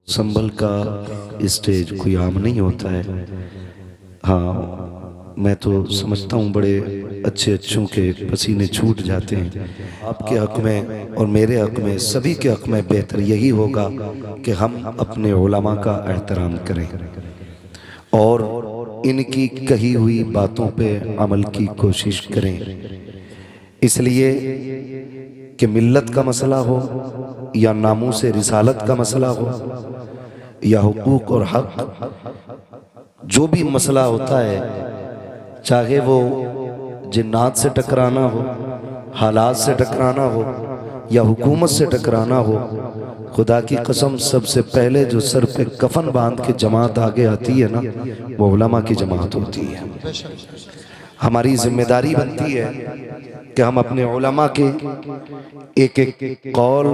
संभल का स्टेज कोई आम नहीं होता है। हाँ, मैं तो समझता हूँ बड़े अच्छों के पसीने छूट जाते हैं। आपके हक में और मेरे हक में, सभी के हक में बेहतर यही होगा कि हम अपने उलमा का एहतराम करें और इनकी कही हुई बातों पे अमल की कोशिश करें। इसलिए कि मिल्लत का मसला हो या नामूस रिसालत का मसला हो या हुकूक और हक, जो भी मसला होता है, चाहे वो जिन्नात से टकराना हो, हालात से टकराना हो या हुकूमत से टकराना हो, खुदा की कसम सबसे पहले जो सर पे कफन बांध के जमात आगे आती है ना, वो उलमा की जमात होती है। हमारी जिम्मेदारी बनती है कि हम अपने उलमा के एक एक कौल,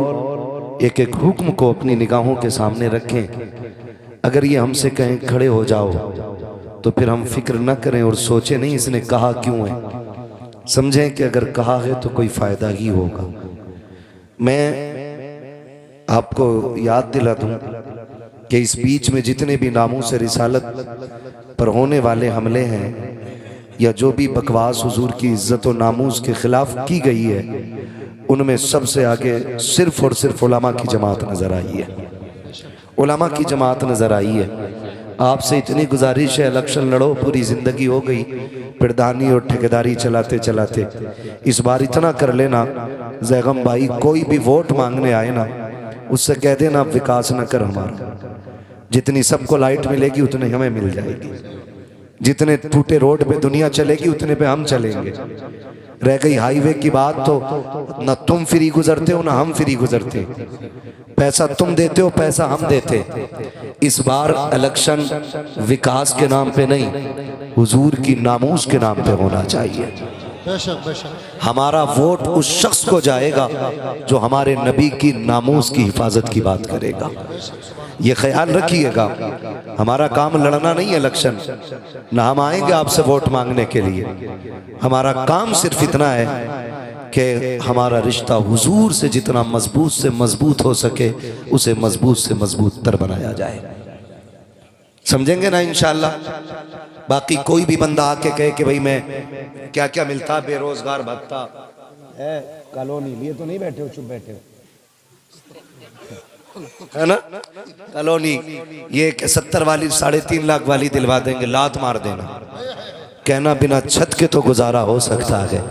एक एक हुक्म को अपनी निगाहों के सामने रखें। अगर ये हमसे कहें खड़े हो जाओ तो फिर हम फिक्र न करें और सोचें नहीं इसने कहा क्यों है, समझें कि अगर कहा है तो कोई फायदा ही होगा। मैं आपको याद दिला दूं कि इस बीच में जितने भी नामूस रिसालत पर होने वाले हमले हैं या जो भी बकवास हुजूर की इज्जत और नामूस के खिलाफ की गई है, उनमें सबसे आगे सिर्फ और सिर्फ उलमा की जमात नजर आई है। उलमा की जमात नजर आई है। आपसे इतनी गुजारिश है, इलेक्शन लड़ो, पूरी जिंदगी हो गई प्रधानी और ठेकेदारी चलाते चलाते, इस बार इतना कर लेना जैगम भाई, कोई भी वोट मांगने आए ना, उससे कह देना विकास न कर हमारा। जितनी सबको लाइट मिलेगी उतनी हमें मिल जाएगी, जितने टूटे रोड पे दुनिया चलेगी उतने पे हम चलेंगे। रह गई हाईवे की बात, तो न तुम फ्री गुजरते हो ना हम फ्री गुजरते। पैसा तुम देते हो, पैसा हम देते। इस बार इलेक्शन विकास के नाम पे नहीं, हुजूर की नामूस के नाम पे होना चाहिए। हमारा वोट उस शख्स को जाएगा जो हमारे नबी की नामूस की हिफाजत की बात करेगा। ये ख्याल रखिएगा, हमारा काम लड़ना नहीं है इलेक्शन, ना हम आएंगे आपसे वोट मांगने के लिए। हमारा काम सिर्फ इतना है कि हमारा रिश्ता हुजूर से जितना मजबूत से मजबूत हो सके, उसे मजबूत से मजबूत तर बनाया जाए। समझेंगे ना इंशाअल्लाह। बाकी कोई भी बंदा आके कहे कि भाई मैं क्या क्या मिलता, बेरोजगार भत्ता है, कॉलोनी लिए तो नहीं बैठे हो, चुप बैठे हो, है ना, कॉलोनी ये 70 वाली 3.5 लाख वाली दिलवा देंगे, लात मार देना। कहना बिना छत के तो गुजारा हो सकता है,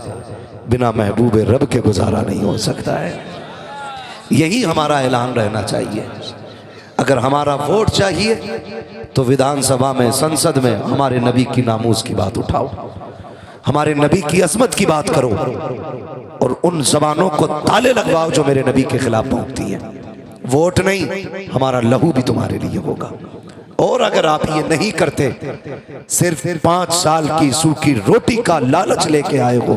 बिना महबूब रब के गुजारा नहीं हो सकता है। यही हमारा ऐलान रहना चाहिए। अगर हमारा वोट चाहिए तो विधानसभा में, संसद में हमारे नबी की नामूस की बात उठाओ, हमारे नबी की अजमत की बात करो और उन जबानों को ताले लगवाओ जो मेरे नबी के खिलाफ भौंकती है। वोट नहीं, हमारा लहू भी तुम्हारे लिए होगा। और अगर आप ये नहीं करते, सिर्फ 5 साल की सूखी रोटी का लालच लेके आए हो,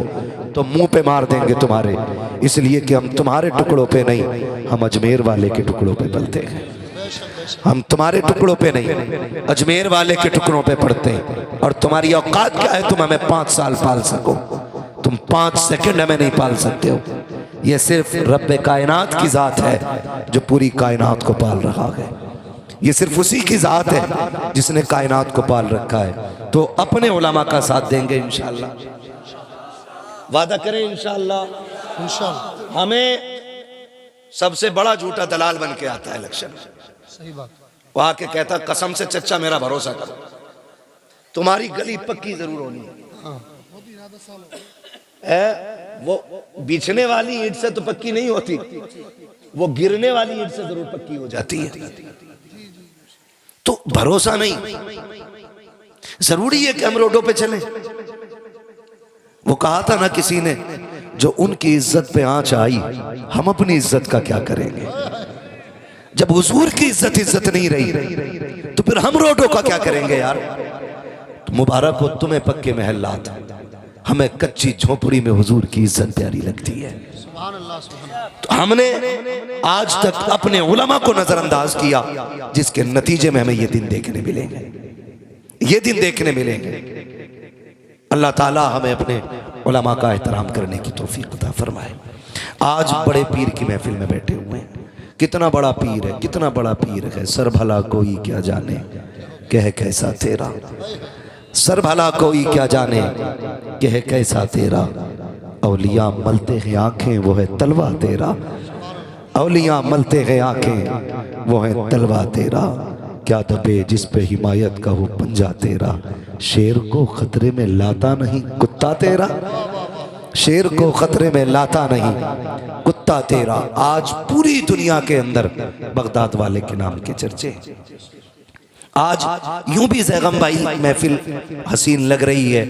तो मुंह पे मार देंगे तुम्हारे। इसलिए कि हम तुम्हारे टुकड़ों पे नहीं, हम अजमेर वाले के टुकड़ों पे पलते हैं। हम तुम्हारे टुकड़ों पे नहीं, अजमेर वाले के टुकड़ों पे पड़ते हैं। और तुम्हारी औकात क्या है, तुम हमें 5 साल पाल सको, तुम 5 सेकंड हमें नहीं पाल सकते हो। ये सिर्फ रब्बे कायनात की जात है जो पूरी कायनात को पाल रहा है। ये सिर्फ उसी की जात है जिसने कायनात को पाल रखा है। तो अपने उलमा का साथ देंगे इंशाअल्लाह, वादा करें इंशाअल्लाह। इंशाअल्लाह हमें सबसे बड़ा झूठा दलाल बन के आता है इलेक्शन। सही बात। वो आके कहता कसम से चचा मेरा भरोसा करो, तुम्हारी गली पक्की जरूर होनी है। वो बिछने वाली ईंट से तो पक्की नहीं होती, वो गिरने वाली ईंट से जरूर पक्की हो जाती है। तो भरोसा नहीं, जरूरी है कि हम रोडों पे चलें। वो कहा था ना किसी ने, जो उनकी इज्जत पे आंच आई, हम अपनी इज्जत का क्या करेंगे। जब हुजूर की इज्जत नहीं रही तो फिर हम रोडों का क्या करेंगे यार। तो मुबारक हो तुम्हें पक्के महल्लात, हमें कच्ची झोपड़ी में हुजूर की इज्जत प्यारी लगती है। तो हमने आज तक अपने उलमा को नजरअंदाज किया, जिसके नतीजे में हमें ये दिन देखने मिलेंगे, ये दिन देखने मिलेंगे। अल्लाह ताला हमें अपने उलमा का एहतराम करने की तौफीक अता फरमाए। आज बड़े पीर की महफिल में बैठे हुए हैं, कितना बड़ा पीर है, कितना बड़ा पीर है। सर भला कोई क्या जाने कह कैसा तेरा, सर भला कोई क्या जाने कह कैसा तेरा। औलिया मलते हैं आंखें वो है तलवा तेरा, औलिया मलते हैं आंखें वो है तलवा तेरा। क्या दबे जिस पे हिमायत का हो पंजा तेरा, शेर को खतरे में लाता नहीं कुत्ता तेरा, शेर को खतरे में लाता नहीं कुत्ता तेरा। आज पूरी दुनिया के अंदर बगदाद वाले के नाम के चर्चे। आज यूं भी ज़ैगम भाई महफिल हसीन लग रही है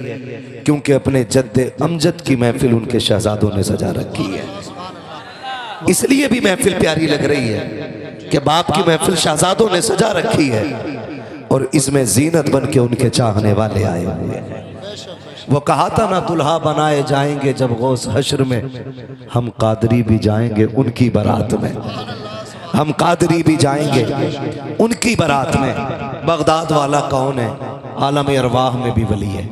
क्योंकि अपने जद्दे अमजद की महफिल उनके शहजादों ने सजा रखी है, इसलिए भी महफिल प्यारी लग रही है कि बाप की महफिल शहजादों ने सजा रखी है और इसमें जीनत बन के उनके चाहने वाले आए हुए हैं। वो कहा था ना, दुल्हा बनाए जाएंगे जब गौस हश्र में, हम कादरी भी जाएंगे उनकी बारात में, हम कादरी भी जाएंगे उनकी बारात में। बगदाद वाला कौन है? आलम अरवाह में भी वली है।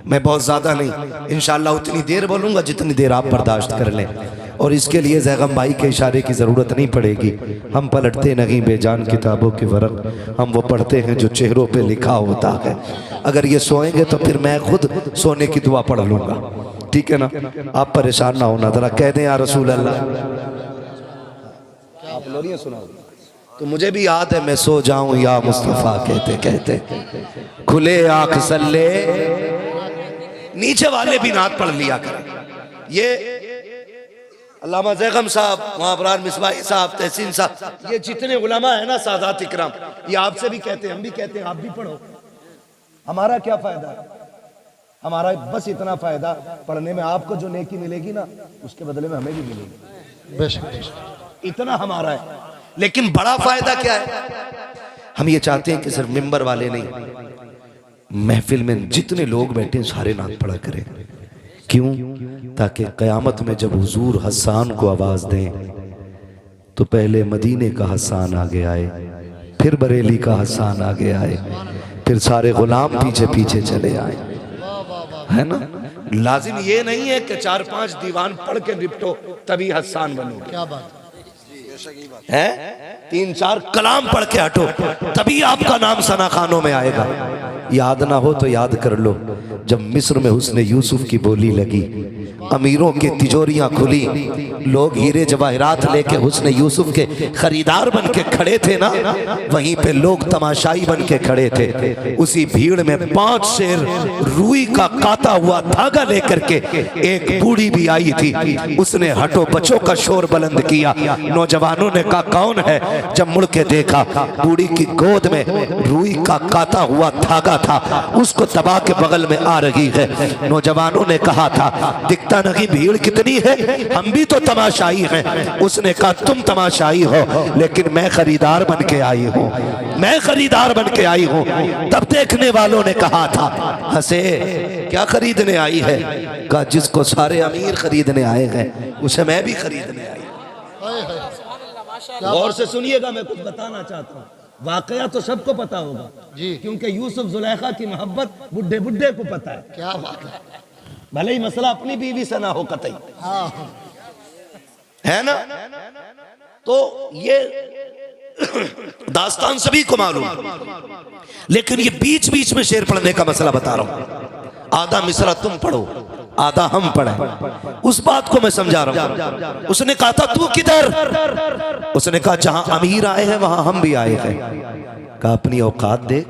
मैं बहुत ज़्यादा नहीं, इंशाअल्लाह उतनी देर बोलूँगा जितनी देर आप बर्दाश्त कर लें, और इसके लिए ज़ैगम भाई के इशारे की ज़रूरत नहीं पड़ेगी। हम पलटते नहीं बेजान किताबों के वरक, हम वो पढ़ते हैं जो चेहरों पे लिखा होता है। अगर ये सोएंगे तो फिर मैं खुद सोने की दुआ पढ़ लूँगा, ठीक है ना? आप परेशान ना होना, ज़रा कह दें या रसूल अल्लाह। आप लोरियां सुनाओ तो मुझे भी याद है, मैं सो जाऊं या मुस्तफ़ा कहते कहते, खुले आंख सल्ले, नीचे वाले भी नात पढ़ लिया करें। ये अल्लामा ज़ैगम साहब, मुआवरान मिसबाही साहब, तहसीन साहब, ये जितने उलमा है ना सादात इकराम, ये आपसे भी कहते हैं, हम भी कहते हैं, आप भी पढ़ो। हमारा क्या फायदा है? हमारा बस इतना फायदा पढ़ने में, आपको जो नेकी मिलेगी ना उसके बदले में हमें भी मिलेगी, बेशक इतना हमारा है। लेकिन बड़ा फायदा क्या है? हम ये चाहते हैं कि सिर्फ मिंबर वाले नहीं, महफिल में जितने लोग बैठे हैं सारे नात पढ़ा करें। क्यों? ताकि क़यामत में जब हुजूर हसन को आवाज दें तो पहले मदीने का हसन आगे आए, फिर बरेली का हसन आगे आए, फिर सारे गुलाम पीछे पीछे चले आए, है ना? लाजिम ये नहीं है कि 4-5 दीवान पढ़ के निपटो तभी हसन बनो। क्या बात है? 3-4 कलाम पढ़ के हटो तभी आपका नाम सना खानों में आएगा। याद ना हो तो याद कर लो, जब मिस्र में हुस्ने यूसुफ की बोली लगी, अमीरों की तिजोरियां खुली, लोग हीरे जवाहरात लेके हुस्ने यूसुफ के खरीदार बन के खड़े थे ना, वहीं पे लोग तमाशाई बन के खड़े थे। उसी भीड़ में 5 शेर रूई का काता हुआ धागा लेकर के एक बूढ़ी भी आई थी। उसने हटो बच्चों का शोर बुलंद किया। नौजवानों ने कहा कौन है? जब मुड़ के देखा, बूढ़ी की गोद में रूई का काता हुआ धागा था, उसको दबा के बगल में आ रही है। नौजवानों ने कहा था दिखता नहीं भीड़ कितनी है, हम भी तो तमाशाई हैं। उसने कहा तुम तमाशाई हो लेकिन मैं खरीदार बन के आई हूँ, मैं खरीदार बन के आई हूँ। तब देखने वालों ने कहा था, हंसे, क्या खरीदने आई है? कहा जिसको सारे अमीर खरीदने आए हैं उसे मैं भी खरीदने आई। गौर से सुनिएगा, मैं कुछ बताना चाहता हूँ। वाकया तो सबको पता होगा जी, क्योंकि यूसुफ जुलेखा की मोहब्बत बुढ़े बुढ़े को पता है। क्या बात है? भले ही मसला अपनी बीवी से ना हो कतई, है ना? तो ये दास्तान सभी को मालूम, लेकिन ये बीच बीच में शेर पढ़ने का मसला बता रहा हूं। आधा मिसरा तुम पढ़ो, आधा हम पढ़े, उस बात को मैं समझा रहा हूं। उसने कहा था तू किधर? उसने कहा जहां अमीर आए हैं वहां हम भी आए हैं। कहा अपनी औकात देख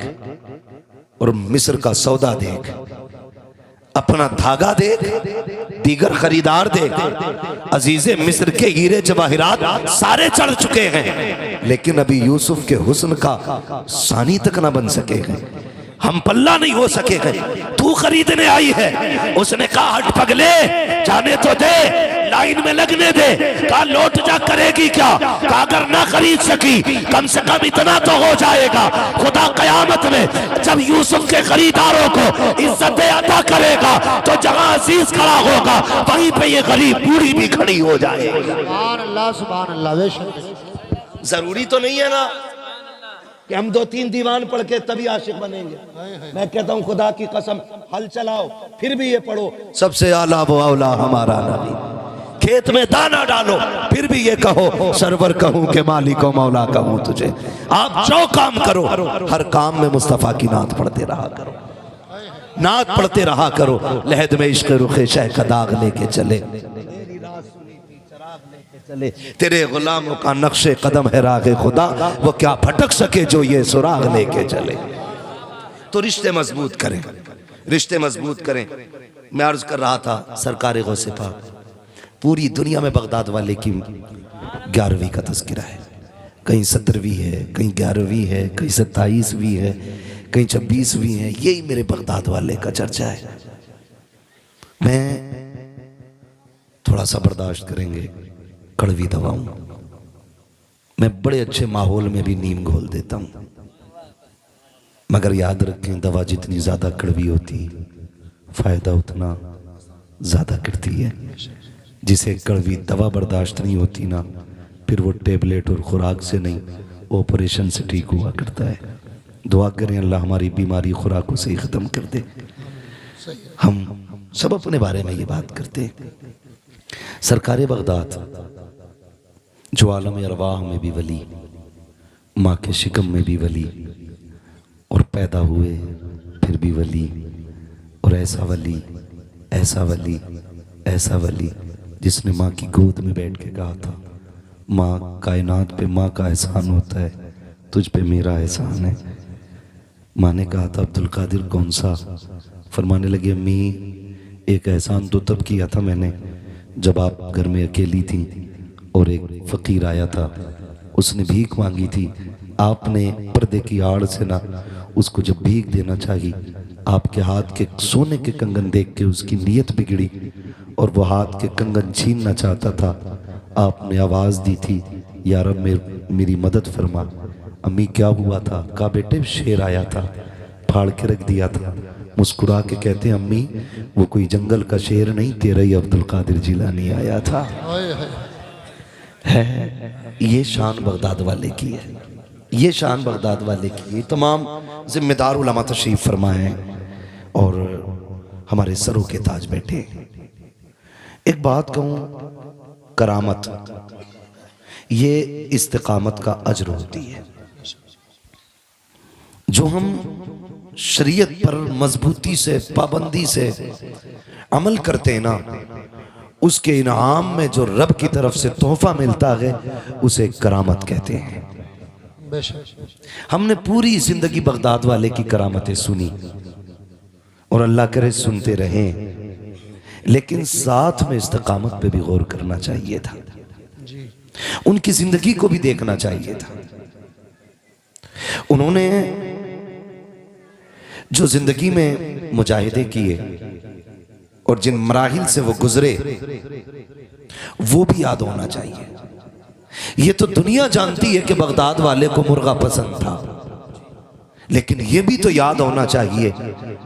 और मिस्र का सौदा देख, अपना धागा देख, दीगर खरीदार देख। अजीजे मिस्र के हीरे जवाहिरात सारे चढ़ चुके हैं, लेकिन अभी यूसुफ के हुस्न का सानी तक ना बन सके हैं, हम पल्ला नहीं हो सके हैं। तू खरीदने आई है। उसने कहा हट पगले, जाने तो दे, लाइन में लगने दे। कहा लौट जा करेगी क्या? कहा अगर ना खरीद सकी कम से कम इतना तो हो जाएगा, खुदा कयामत में जब यूसुफ के खरीदारों को इज्जत अता करेगा तो जहां अजीज खड़ा होगा वहीं पे ये गरीब बूढ़ी भी खड़ी हो जाएगी। सुभान अल्लाह, सुभान अल्लाह। जरूरी तो नहीं है ना कि हम 2-3 दीवान पढ़ के तभी आशिक बनेंगे। मैं कहता हूँ खुदा की कसम, हल चलाओ फिर भी ये पढ़ो, सबसे आला वो औला हमारा नबी। खेत में दाना डालो, फिर भी ये कहो सरवर कहूं के मालिक मौला कहूं तुझे। आप जो काम करो, हर काम में मुस्तफ़ा की नात पढ़ते रहा करो, नात पढ़ते रहा करो। लहद में इश्क रुखे शह का दाग लेके चले, तेरे गुलामों का नक्शे कदम है रागे खुदा, वो क्या भटक सके जो ये सुराग लेके चले। तो रिश्ते मजबूत करें, रिश्ते मजबूत करें। मैं अर्ज कर रहा था सरकार गौसे पाक, पूरी दुनिया में बगदाद वाले की 11वीं का तज़किरा है, कहीं 17वीं है, कहीं 11वीं है, कहीं 27वीं है, कहीं 26वीं है। यही मेरे बगदाद वाले का चर्चा है। मैं थोड़ा सा बर्दाश्त करेंगे, कड़वी दवाऊं, मैं बड़े अच्छे माहौल में भी नीम घोल देता हूं, मगर याद रखें दवा जितनी ज्यादा कड़वी होती फायदा उतना ज्यादा करती है। जिसे कड़वी दवा बर्दाश्त नहीं होती ना, फिर वो टेबलेट और खुराक से नहीं, ऑपरेशन से ठीक हुआ करता है। दुआ करें अल्लाह हमारी बीमारी खुराकों से ही ख़त्म कर दे। हम सब अपने बारे में ये बात करते। सरकार बगदाद जो आलम अरवाह में भी वली, माँ के शिकम में भी वली, और पैदा हुए फिर भी वली, और ऐसा वली, ऐसा वली, ऐसा वली जिसने माँ की गोद में बैठ के कहा था, माँ कायनात पे माँ का एहसान होता है, तुझ पे मेरा एहसान है। माँ ने कहा था अब्दुल कादिर कौन सा? फरमाने लगे अम्मी एक एहसान तो तब किया था मैंने जब आप घर में अकेली थी और एक फ़कीर आया था, उसने भीख मांगी थी, आपने पर्दे की आड़ से ना उसको जब भीख देना चाहिए, आपके हाथ के सोने के कंगन देख के उसकी नीयत बिगड़ी और वो हाथ के कंगन छीनना चाहता था। आपने आवाज़ दी थी या रब मेरी मदद फरमा। अम्मी क्या हुआ था? कहा बेटे शेर आया था, फाड़ के रख दिया था। मुस्कुरा के कहते हैं अम्मी वो कोई जंगल का शेर नहीं, तेरा ही अब्दुल कादिर जिलानी आया था। है ये शान बगदाद वाले की है, ये शान बगदाद वाले की है। तमाम जिम्मेदार उलमा तशरीफ फरमा हैं और हमारे सरों के ताज बैठे। एक बात कहूँ, करामत ये इस्तिकामत का अजर होती है। जो हम शरीयत पर मजबूती से पाबंदी से अमल करते हैं ना, उसके इनाम में जो रब की तरफ से तोहफा मिलता है उसे करामत कहते हैं। हमने पूरी जिंदगी बगदाद वाले की करामतें सुनी और अल्लाह करे सुनते रहें, लेकिन साथ में इस्तिकामत पे भी गौर करना चाहिए था, उनकी जिंदगी को भी देखना चाहिए था। उन्होंने जो जिंदगी में मुजाहिदे किए और जिन मराहिल से वो गुजरे वो भी याद होना चाहिए। ये तो दुनिया जानती है कि बगदाद वाले को मुर्गा पसंद था, लेकिन ये भी तो याद होना चाहिए।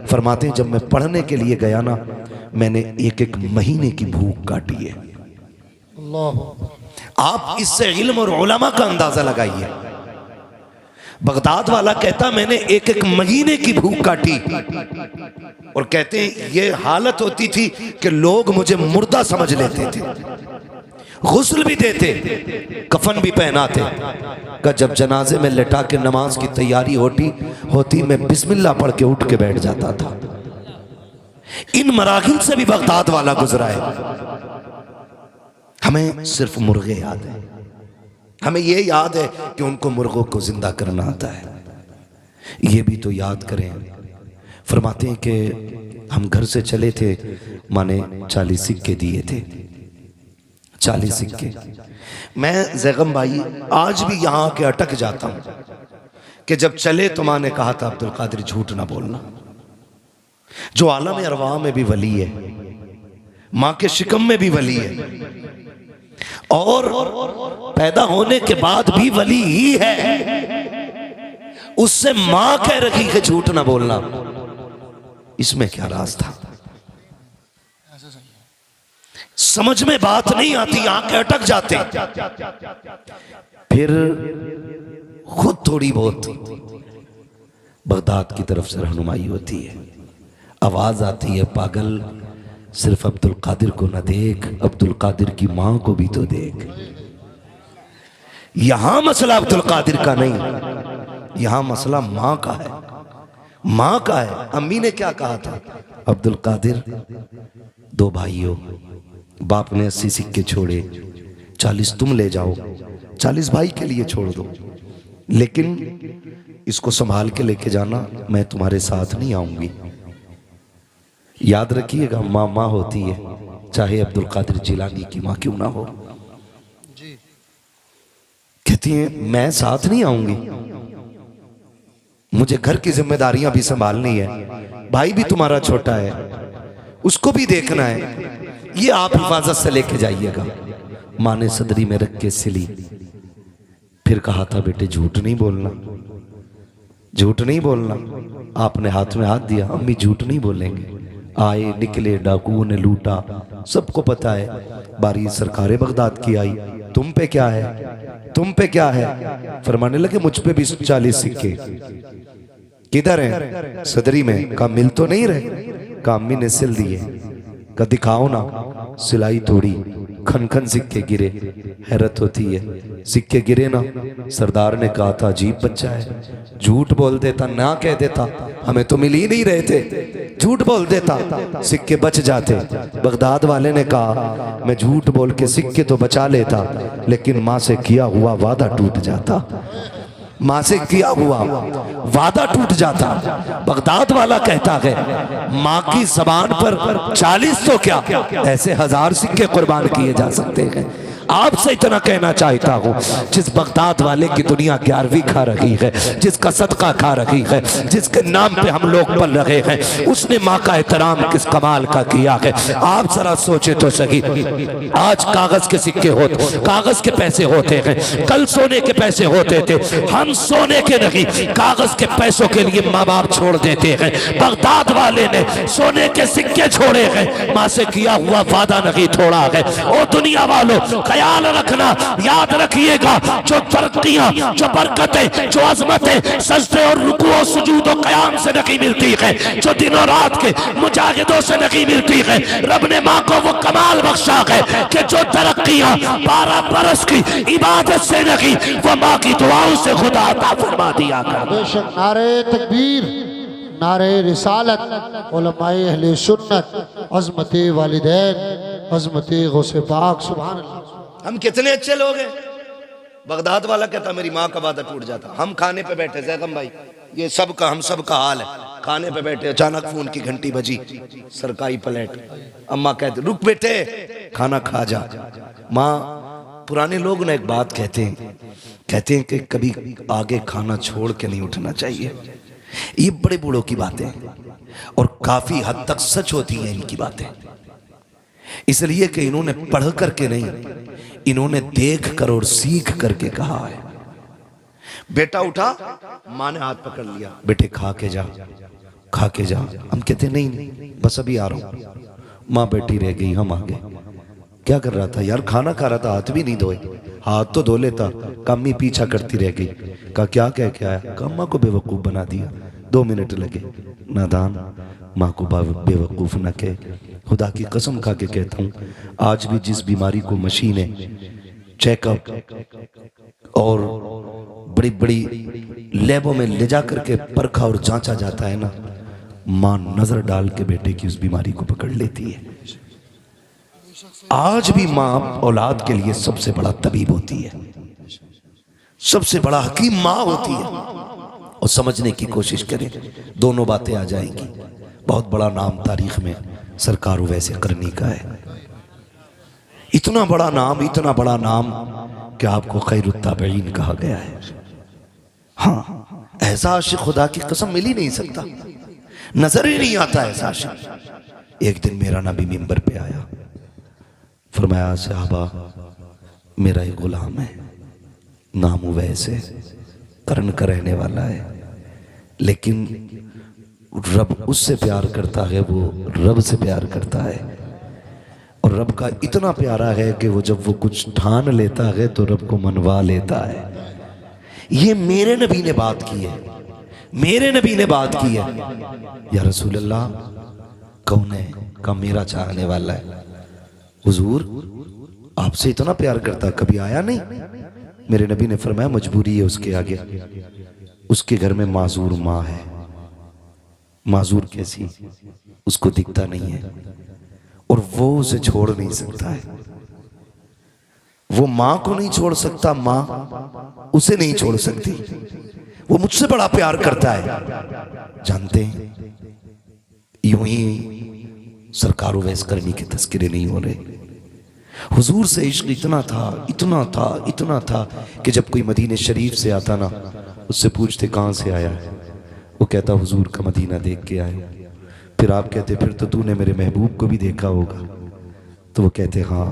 फरमाते हैं जब मैं पढ़ने के लिए गया ना, मैंने एक एक महीने की भूख काटी है। आप इससे इल्म और उलमा का अंदाजा लगाइए। बगदाद वाला कहता मैंने एक एक महीने की भूख काटी, और कहते हैं ये हालत होती थी कि लोग मुझे मुर्दा समझ लेते थे, गुस्ल भी देते, कफन भी पहनाते। का जब जनाजे में लेटा के नमाज की तैयारी होती मैं बिस्मिल्लाह पढ़ के उठ के बैठ जाता था। इन मराहिल से भी बगदाद वाला गुजरा है। हमें सिर्फ मुर्गे याद है, हमें ये याद है कि उनको मुर्गों को जिंदा करना आता है। ये भी तो याद करें। फरमाते हैं कि हम घर से चले थे, माने 40 सिक्के दिए थे, 40 सिक्के। मैं जैगम भाई आज भी यहाँ के अटक जाता हूँ कि जब चले तो माँ ने कहा था अब्दुल कादिर झूठ ना बोलना। जो आलम अरवाह में भी वली है, माँ के शिकम में भी वली है, और पैदा होने के बाद भी वली ही है, उससे मां कह रही है झूठ ना बोलना। इसमें क्या राज था? समझ में बात नहीं आती, आंखें अटक जाते। फिर खुद थोड़ी बहुत बगदाद की तरफ से रहनुमाई होती है, आवाज आती है पागल सिर्फ अब्दुल कादिर को न देख, अब्दुल कादिर की मां को भी तो देख। यहां मसला अब्दुल कादिर का नहीं, यहां मसला मां का है, मां का है। अम्मी ने क्या कहा था, अब्दुल कादिर दो भाइयों, बाप ने 80 सिक्के छोड़े, 40 तुम ले जाओ, 40 भाई के लिए छोड़ दो, लेकिन इसको संभाल के लेके जाना, मैं तुम्हारे साथ नहीं आऊंगी। याद रखिएगा, माँ माँ होती है, चाहे अब्दुल कादिर जिलानी की माँ क्यों ना हो। कहती है मैं साथ नहीं आऊंगी, मुझे घर की जिम्मेदारियां भी संभालनी है, भाई भी तुम्हारा छोटा है, उसको भी देखना है, ये आप हिफाजत से लेके जाइएगा। माँ ने सदरी में रख के सिली, फिर कहा था बेटे झूठ नहीं बोलना, झूठ नहीं बोलना। आपने हाथ में हाथ दिया, अम्मी झूठ नहीं बोलेंगे। आए निकले, डाकुओं ने लूटा, सबको पता है। बारी सरकारे बगदाद की आई, तुम पे क्या है, तुम पे क्या है। फरमाने लगे मुझ पे भी 40 सिक्के। किधर हैं, सदरी में। कहा मिल तो नहीं रहे। कहा अम्मी ने सिल दिए। कहा दिखाओ ना, सिलाई तोड़ी, खन खन सिक्के गिरे। हैरत होती है, सिक्के गिरे ना। सरदार ने कहा था अजीब बच्चा है, झूठ बोल देता, ना कह देता हमें तो मिल ही नहीं रहे थे, झूठ बोल देता, सिक्के बच जाते। बगदाद वाले ने कहा मैं झूठ बोल के सिक्के तो बचा लेता, लेकिन माँ से किया हुआ वादा टूट जाता, माँ से किया हुआ वादा टूट जाता। बगदाद वाला कहता है माँ की जबान पर 40 तो क्या, ऐसे 1000 सिक्के कुर्बान किए जा सकते हैं। आपसे इतना कहना चाहता हूँ, जिस बगदाद वाले की दुनिया 11वीं खा रही है, जिसका सदका खा रही है, जिसके नाम पे हम लोग पल रहे हैं, उसने माँ का एहतराम किस कमाल का किया है। आप जरा सोचे तो सही, आज कागज के सिक्के होते, कागज के पैसे होते हैं, कल सोने के पैसे होते थे। हम सोने के नहीं, कागज के पैसों के लिए माँ बाप छोड़ देते हैं। बगदाद वाले ने सोने के सिक्के छोड़े हैं, माँ से किया हुआ वादा नहीं तोड़ा है। और दुनिया वालों ख्याल रखना, याद रखिएगा, जो तरक्कियां, जो बरकतें, जो अजमतें सजदे और रुकू और सुजूद और क़याम से नहीं मिलती है, जो दिनों रात के मुजाहिदों से नहीं मिलती है, रब ने माँ को वो कमाल बख्शा है कि जो तरक्कियां 12 बरस की इबादत से नहीं, वो माँ की दुआओं से खुदा अता फरमा दिया कर। बेशक नारे तकबीर, नारे रिसालत, उलमाए अहले सुन्नत, अज़मते वालिदैन, अज़मते गौसे पाक, सुभान अल्लाह। हम कितने अच्छे लोग हैं। बगदाद वाला कहता मेरी माँ का वादा टूट जाता। हम खाने पे बैठे, जैगम भाई ये सब का हम सब का हाल है, खाने पे बैठे, अचानक फोन की घंटी बजी, सरकारी प्लेट, अम्मा कहते रुक बेटे खाना खा जा। माँ, पुराने लोग ना एक बात कहते हैं कि कभी आगे खाना छोड़ के नहीं उठना चाहिए। ये बड़े बूढ़ों की बातें और काफी हद तक सच होती हैं इनकी बातें, इसलिए कि इन्होंने पढ़ करके नहीं, इन्होंने देख कर और सीख करके कहा है। बेटा उठा, माँ ने हाथ पकड़ लिया, बेटे खा के जा, खा के जा। हम कहते नहीं बस अभी आ रहा हूं। माँ बैठी रह गई, हम आ गए। क्या कर रहा था यार, खाना खा रहा था, हाथ भी नहीं धोए, हाथ तो धो लेता। कम्मी पीछा करती रह गई। कहा क्या कह के आया, अम्मा को बेवकूफ बना दिया। 2 मिनट लगे। नादान, माँ को बेवकूफ न कहे। खुदा की कसम खा के कहता हूँ, आज भी जिस बीमारी को मशीनें, चेकअप और बड़ी बड़ी लैबों में ले जा करके परखा और जांचा जाता है ना, माँ नजर डाल के बेटे की उस बीमारी को पकड़ लेती है। आज भी माँ औलाद के लिए सबसे बड़ा तबीब होती है, सबसे बड़ा हकीम माँ होती है। और समझने की कोशिश करें, दोनों बातें आ जाएंगी। बहुत बड़ा नाम तारीख में सरकार वैसे करनी का है। इतना बड़ा नाम, इतना बड़ा नाम कि आपको खैरुत ताबईन कहा गया है। हाँ, ऐसा आशिक खुदा की कसम मिल ही नहीं सकता, नजर ही नहीं आता ऐसा आशिक। एक दिन मेरा नबी मिंबर पे आया, फरमाया सहाबा मेरा एक गुलाम है, नाम वैसे करन का रहने वाला है, लेकिन रब उससे प्यार करता है, वो रब से प्यार करता है। और रब का इतना प्यारा है कि वो जब वो कुछ ठान लेता है तो रब को मनवा लेता है। ये मेरे नबी ने बात की है, मेरे नबी ने बात की है। या रसूल अल्लाह कौन है? कहा मेरा चाहने वाला है। हुजूर आपसे इतना प्यार करता, कभी आया नहीं? मेरे नबी ने फरमाया मजबूरी है उसके आगे, उसके घर में माजूर माँ है। माजूर कैसी? उसको दिखता नहीं है और वो उसे छोड़ नहीं सकता है। वो माँ को नहीं छोड़ सकता, माँ उसे नहीं छोड़ सकती। वो मुझसे बड़ा प्यार करता है। जानते हैं यूं ही सरकार उवैस करनी के तस्करे नहीं हो रहे। हुजूर से इश्क इतना था, इतना था, इतना था कि जब कोई मदीने शरीफ से आता ना, उससे पूछते कहाँ से आया है, वो कहता हुजूर का मदीना देख के आया। फिर आप कहते फिर तो तूने मेरे महबूब को भी देखा होगा। तो वो कहते हाँ।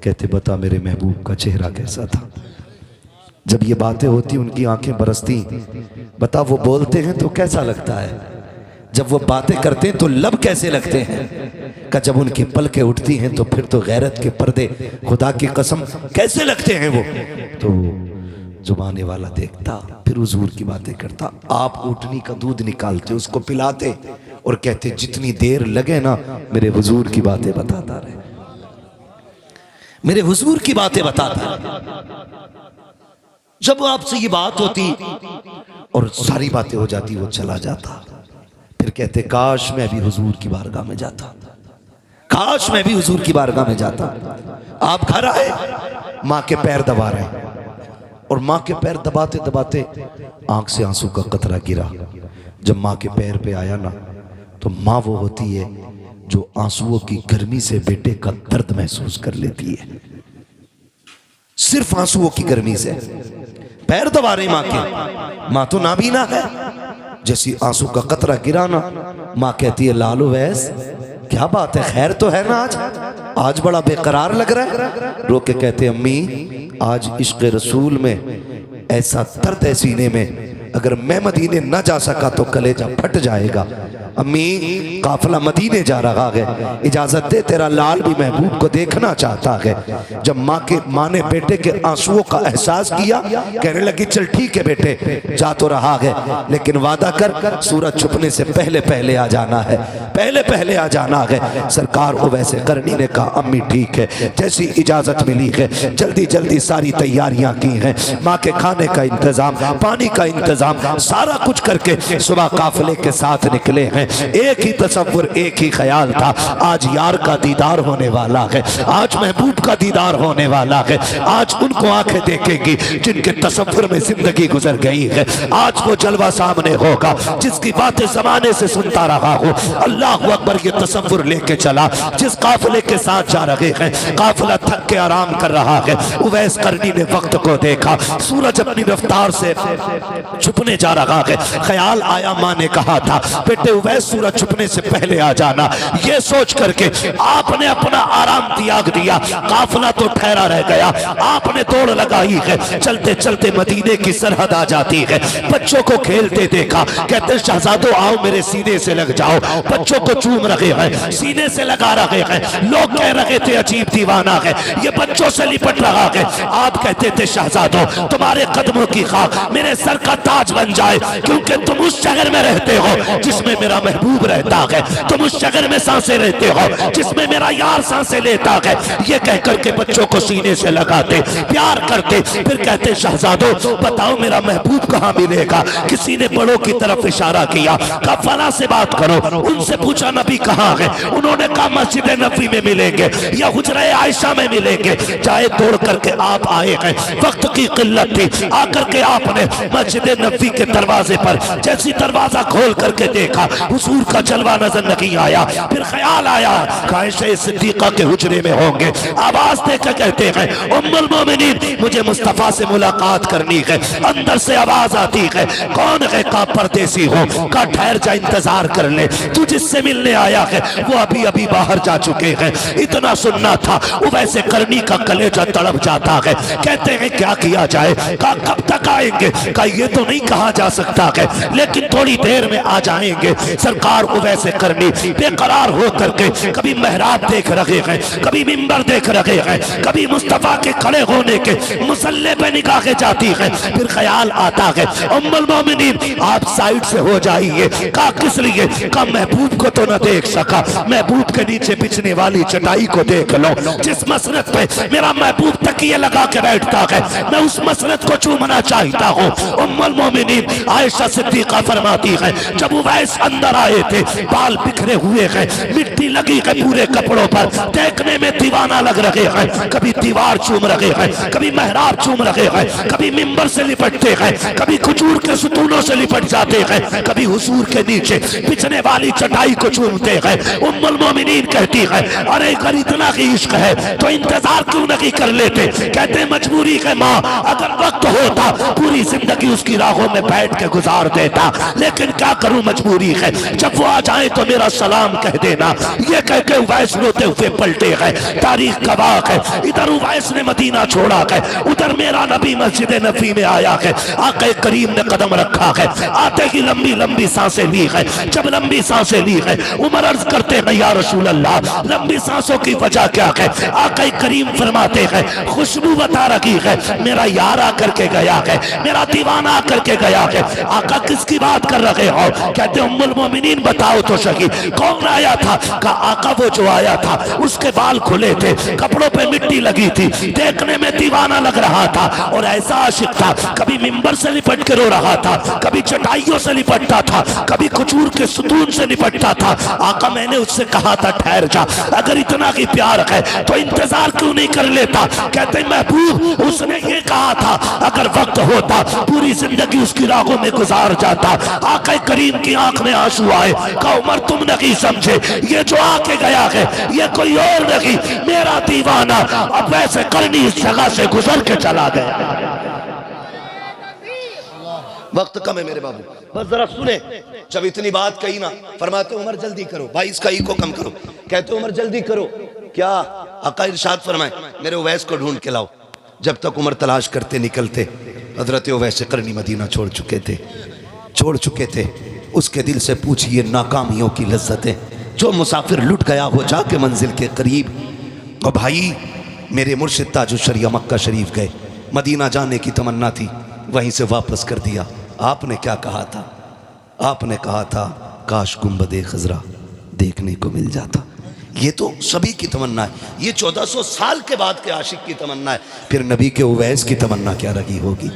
कहते बता मेरे महबूब का चेहरा कैसा था। जब ये बातें होती उनकी आंखें बरसती। बता वो बोलते हैं तो कैसा लगता है, जब वो बातें करते हैं तो लब कैसे लगते हैं। का जब उनकी पलकें उठती हैं तो फिर तो गैरत के पर्दे खुदा की कसम कैसे लगते हैं वो। तो जुबाने वाला देखता, फिर हुजूर की बातें करता। आप ऊँटनी का दूध निकालते, उसको पिलाते और कहते जितनी देर लगे ना मेरे हुजूर की बातें बताता रहे, मेरे हुजूर की बातें बताता रहे। जब आपसे ये बात होती और सारी बातें हो जाती, वो चला जाता। फिर कहते काश मैं भी हुजूर की बारगाह में जाता, काश मैं भी हुजूर की बारगाह में जाता। आप घर आए, माँ के पैर दबा रहे और माँ के पैर दबाते दबाते आंख से आंसू का कतरा गिरा। जब माँ के पैर पे आया ना, तो माँ वो होती है जो आंसुओं की गर्मी से बेटे का दर्द महसूस कर लेती है। सिर्फ आंसुओं की गर्मी से पैर दबा रही माँ के। माँ तो नाबीना है। जैसी आंसू का कतरा गिरा ना, माँ कहती है लालू वैस क्या बात है, खैर तो है ना? आज बड़ा बेकरार लग रहा है। रो के कहते अम्मी आज इश्क रसूल में ऐसा दर्द है सीने में, अगर मैं मदीने न जा सका तो कलेजा फट जाएगा। अम्मी काफिला मदीने जा रहा है, इजाजत दे तेरा लाल भी महबूब को देखना चाहता है। जब माँ ने बेटे के आंसुओं का एहसास किया, कहने लगी चल ठीक है बेटे जा तो रहा है, लेकिन वादा कर सूरज छुपने से पहले पहले आ जाना है, पहले पहले आ जाना है। सरकार उवैसे करनी ने कहा अम्मी ठीक है। जैसी इजाजत मिली है जल्दी जल्दी सारी तैयारियां की हैं, माँ के खाने का इंतजाम, पानी का इंतजाम, सारा कुछ करके सुबह काफिले के साथ निकले हैं। एक ही तसव्वुर, एक ही ख्याल था, आज यार का दीदार होने वाला है, आज महबूब का दीदार होने वाला है, आज उनको आंखें देखेंगी जिनके तसव्वुर में जिंदगी गुजर गई है, आज वो जलवा सामने होगा जिसकी बातें जमाने से सुनता रहा हूँ। अल्लाह अकबर ये तसव्वुर लेके चला। जिस काफिले के साथ जा रहे हैं, काफिला थक के आराम कर रहा है। उवैस करनी ने वक्त को देखा, सूरज अपनी रफ्तार से छुपने जा रहा है। ख्याल आया, माँ ने कहा था बेटे उवैस सूरज छुपने से पहले आ जाना। ये सोच करके आपने अपना आराम त्याग दिया, काफिला तो ठहरा रह गया। आपने दौड़ लगाई है, चलते चलते मदीने की सरहद आ जाती है। बच्चों को खेलते देखा, कहते शहजादो आओ मेरे सीने से लग जाओ। बच्चों को चूम रहे हैं, सीने से लगा रहे हैं। लोग कह रहे थे अजीब दीवाना है, ये बच्चों से लिपट रहा है। आप कहते थे शहजादो तुम्हारे कदमों की खाक मेरे सर का ताज बन जाए, क्योंकि तुम उस शहर में रहते हो जिसमें मेरा महबूब रहता है, तुम उस शहर में सांसें रहते हो जिसमें मेरा यार सांसें लेता है। ये कह करके बच्चों को सीने से लगाते, प्यार करते, फिर कहते शहजादो बताओ मेरा महबूब कहाँ मिलेगा। किसी ने बड़ों की तरफ इशारा किया, कहा फला से बात करो। उनसे पूछा नबी कहाँ है, उन्होंने कहा मस्जिद नबी में मिलेंगे या हुजरे आयशा में मिलेंगे। चाहे दौड़ करके आप आए हैं, वक्त की किल्लत थी, आकर के आपने मस्जिद नबी के दरवाजे पर जैसी दरवाजा खोल करके देखा, हुजूर का जलवा नजर नहीं आया। फिर ख्याल आया आयशा सिद्दीका के हुजरे में होंगे। आवाज देकर कहते हैं उम्मुल मोमिनीन मुझे मुस्तफा से मुलाकात करनी है। अंदर से आवाज आती है कौन है, का परदेसी हो, का ठहर जा इंतजार कर ले, तू जिससे मिलने आया है वो अभी अभी बाहर जा चुके हैं। इतना सुनना था, वैसे करनी का कलेजा तड़प जाता है। कहते हैं क्या किया जाए, का कब तक आएंगे, का ये तो नहीं कहा जा सकता है, लेकिन थोड़ी देर में आ जाएंगे। सरकार उवैस करनी बेकरार हो करके कभी मेहराब देख रहे हैं, कभी मिंबर देख रहे हैं, कभी मुस्तफा के खड़े होने के मुसल्ले पे निगाहें जाती है। फिर ख्याल आता है उम्मुल मोमिनीन आप साइड से हो जाइए। कहा किस लिए? कहा महबूब को तो न देख सका, महबूब के नीचे बिछने वाली चटाई को देख लो। जिस मसरत पे मेरा महबूब तकिए लगा के बैठता है मैं उस मसरत को चूमना चाहता हूँ। उम्मुल मोमिनीन आयशा सिद्दीका फरमाती है जब उवैस अंदर आए थे बाल बिखरे हुए हैं, मिट्टी लगी है पूरे कपड़ों पर, देखने में दीवाना लग रहे हैं। कभी दीवार चूम रहे हैं, कभी मेहराब चूम रहे हैं, कभी मिंबर से लिपटते हैं, कभी खजूर के सुतूनों से लिपट जाते हैं, कभी हुजूर के नीचे बिछने वाली चटाई को चूमते हैं। उम्मुल मोमिनीन कहती है अरे अगर इतना ही इश्क है तो इंतजार क्यों नहीं कर लेते? कहते मजबूरी है माँ, अगर वक्त होता पूरी जिंदगी उसकी राहों में बैठ के गुजार देता, लेकिन क्या करूं मजबूरी है। जब वो आ जाए तो मेरा सलाम कह देना। ये कह के उवैस रोते हुए पलटे गए। तारीख गवाह है इधर उवैस ने मदीना छोड़ा है, उधर मेरा नबी मस्जिद नबी में आया है। आके करीम ने कदम रखा है, आते ही लंबी लंबी सांसें ली है। जब लंबी सांसें ली है उमर अर्ज करते हैं या रसूल अल्लाह लंबी सांसों की वजह क्या है? आके करीम फरमाते हैं खुशबू बता रही है, मेरा यार आकर के गया है, मेरा दीवाना आकर के गया है। आका किसकी बात कर रहे हो? कहते उम्मुल मोमिनीन बताओ तो सही कौन आया था? कहा आका वो जो आया था उसके बाल खुले थे, कपड़ों पे मिट्टी लगी थी, देखने में दीवाना लग रहा था और ऐसा आशिक था, कभी मिंबर से लिपट के रो रहा था, कभी चटाइयों से लिपटता था, कभी खजूर के सुतून से लिपटता था। आका मैंने उससे कहा था ठहर जा, अगर इतना ही प्यार है तो इंतजार क्यों नहीं कर लेता? कहते महबूब उसने ये कहा था अगर वक्त होता पूरी जिंदगी उसकी राहों में गुजार जाता। आका करीम की आंख में आंसू आए। कहा उमर तुम नहीं समझे, ये जो आके गया है ये कोई और नहीं, मेरा दीवाना अब वैसे करनी इस जगह से गुजर के चला गया। वक्त कम है मेरे बाबू, बस जरा सुने। जब इतनी बात कही ना फरमाते उमर जल्दी करो भाई, इसका ई को कम करो। कहते उमर जल्दी करो। क्या? आका इरशाद फरमाए मेरे उवैस को ढूंढ के लाओ। जब तक उमर तलाश करते निकलते हजरत उवैस करनी मदीना छोड़ चुके थे। उसके दिल से पूछिए नाकामियों की लज्जतें, जो मुसाफिर लुट गया हो जाके मंजिल के करीब। और भाई मेरे मुर्शिद ताजुश शरिया मक्का शरीफ गए, मदीना जाने की तमन्ना थी, वहीं से वापस कर दिया। आपने क्या कहा था? आपने कहा था काश गुंबदे खजरा देखने को मिल जाता। ये तो सभी की तमन्ना है, ये 1400 साल के बाद के आशिक की तमन्ना है। फिर नबी के उवैस की तमन्ना क्या रही होगी?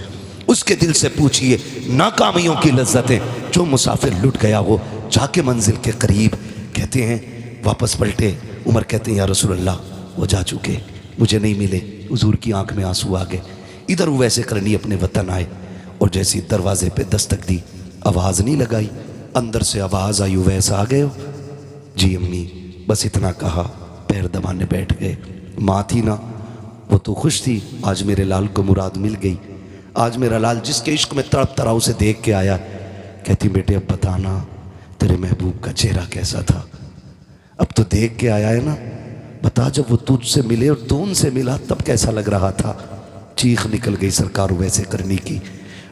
उसके दिल से पूछिए नाकामियों की लज्जतें, जो मुसाफिर लुट गया हो जाके मंजिल के करीब। कहते हैं वापस पलटे। उमर कहते हैं या रसूल अल्लाह वो जा चुके, मुझे नहीं मिले। हुजूर की आंख में आंसू आ गए। इधर उवैस करनी अपने वतन आए और जैसी दरवाजे पे दस्तक दी, आवाज़ नहीं लगाई, अंदर से आवाज़ आई उवैस आ गए हो? जी अम्मी, बस इतना कहा, पैर दबाने बैठ गए। माँ थी ना, वो तो खुश थी, आज मेरे लाल को मुराद मिल गई। आज मेरा लाल जिसके इश्क में तड़प तड़ा उसे देख के आया। कहती बेटे अब बताना तेरे महबूब का चेहरा कैसा था? अब तो देख के आया है ना, बता जब वो तुझसे मिले और तू उनसे मिला तब कैसा लग रहा था? चीख निकल गई सरकार वैसे करने की।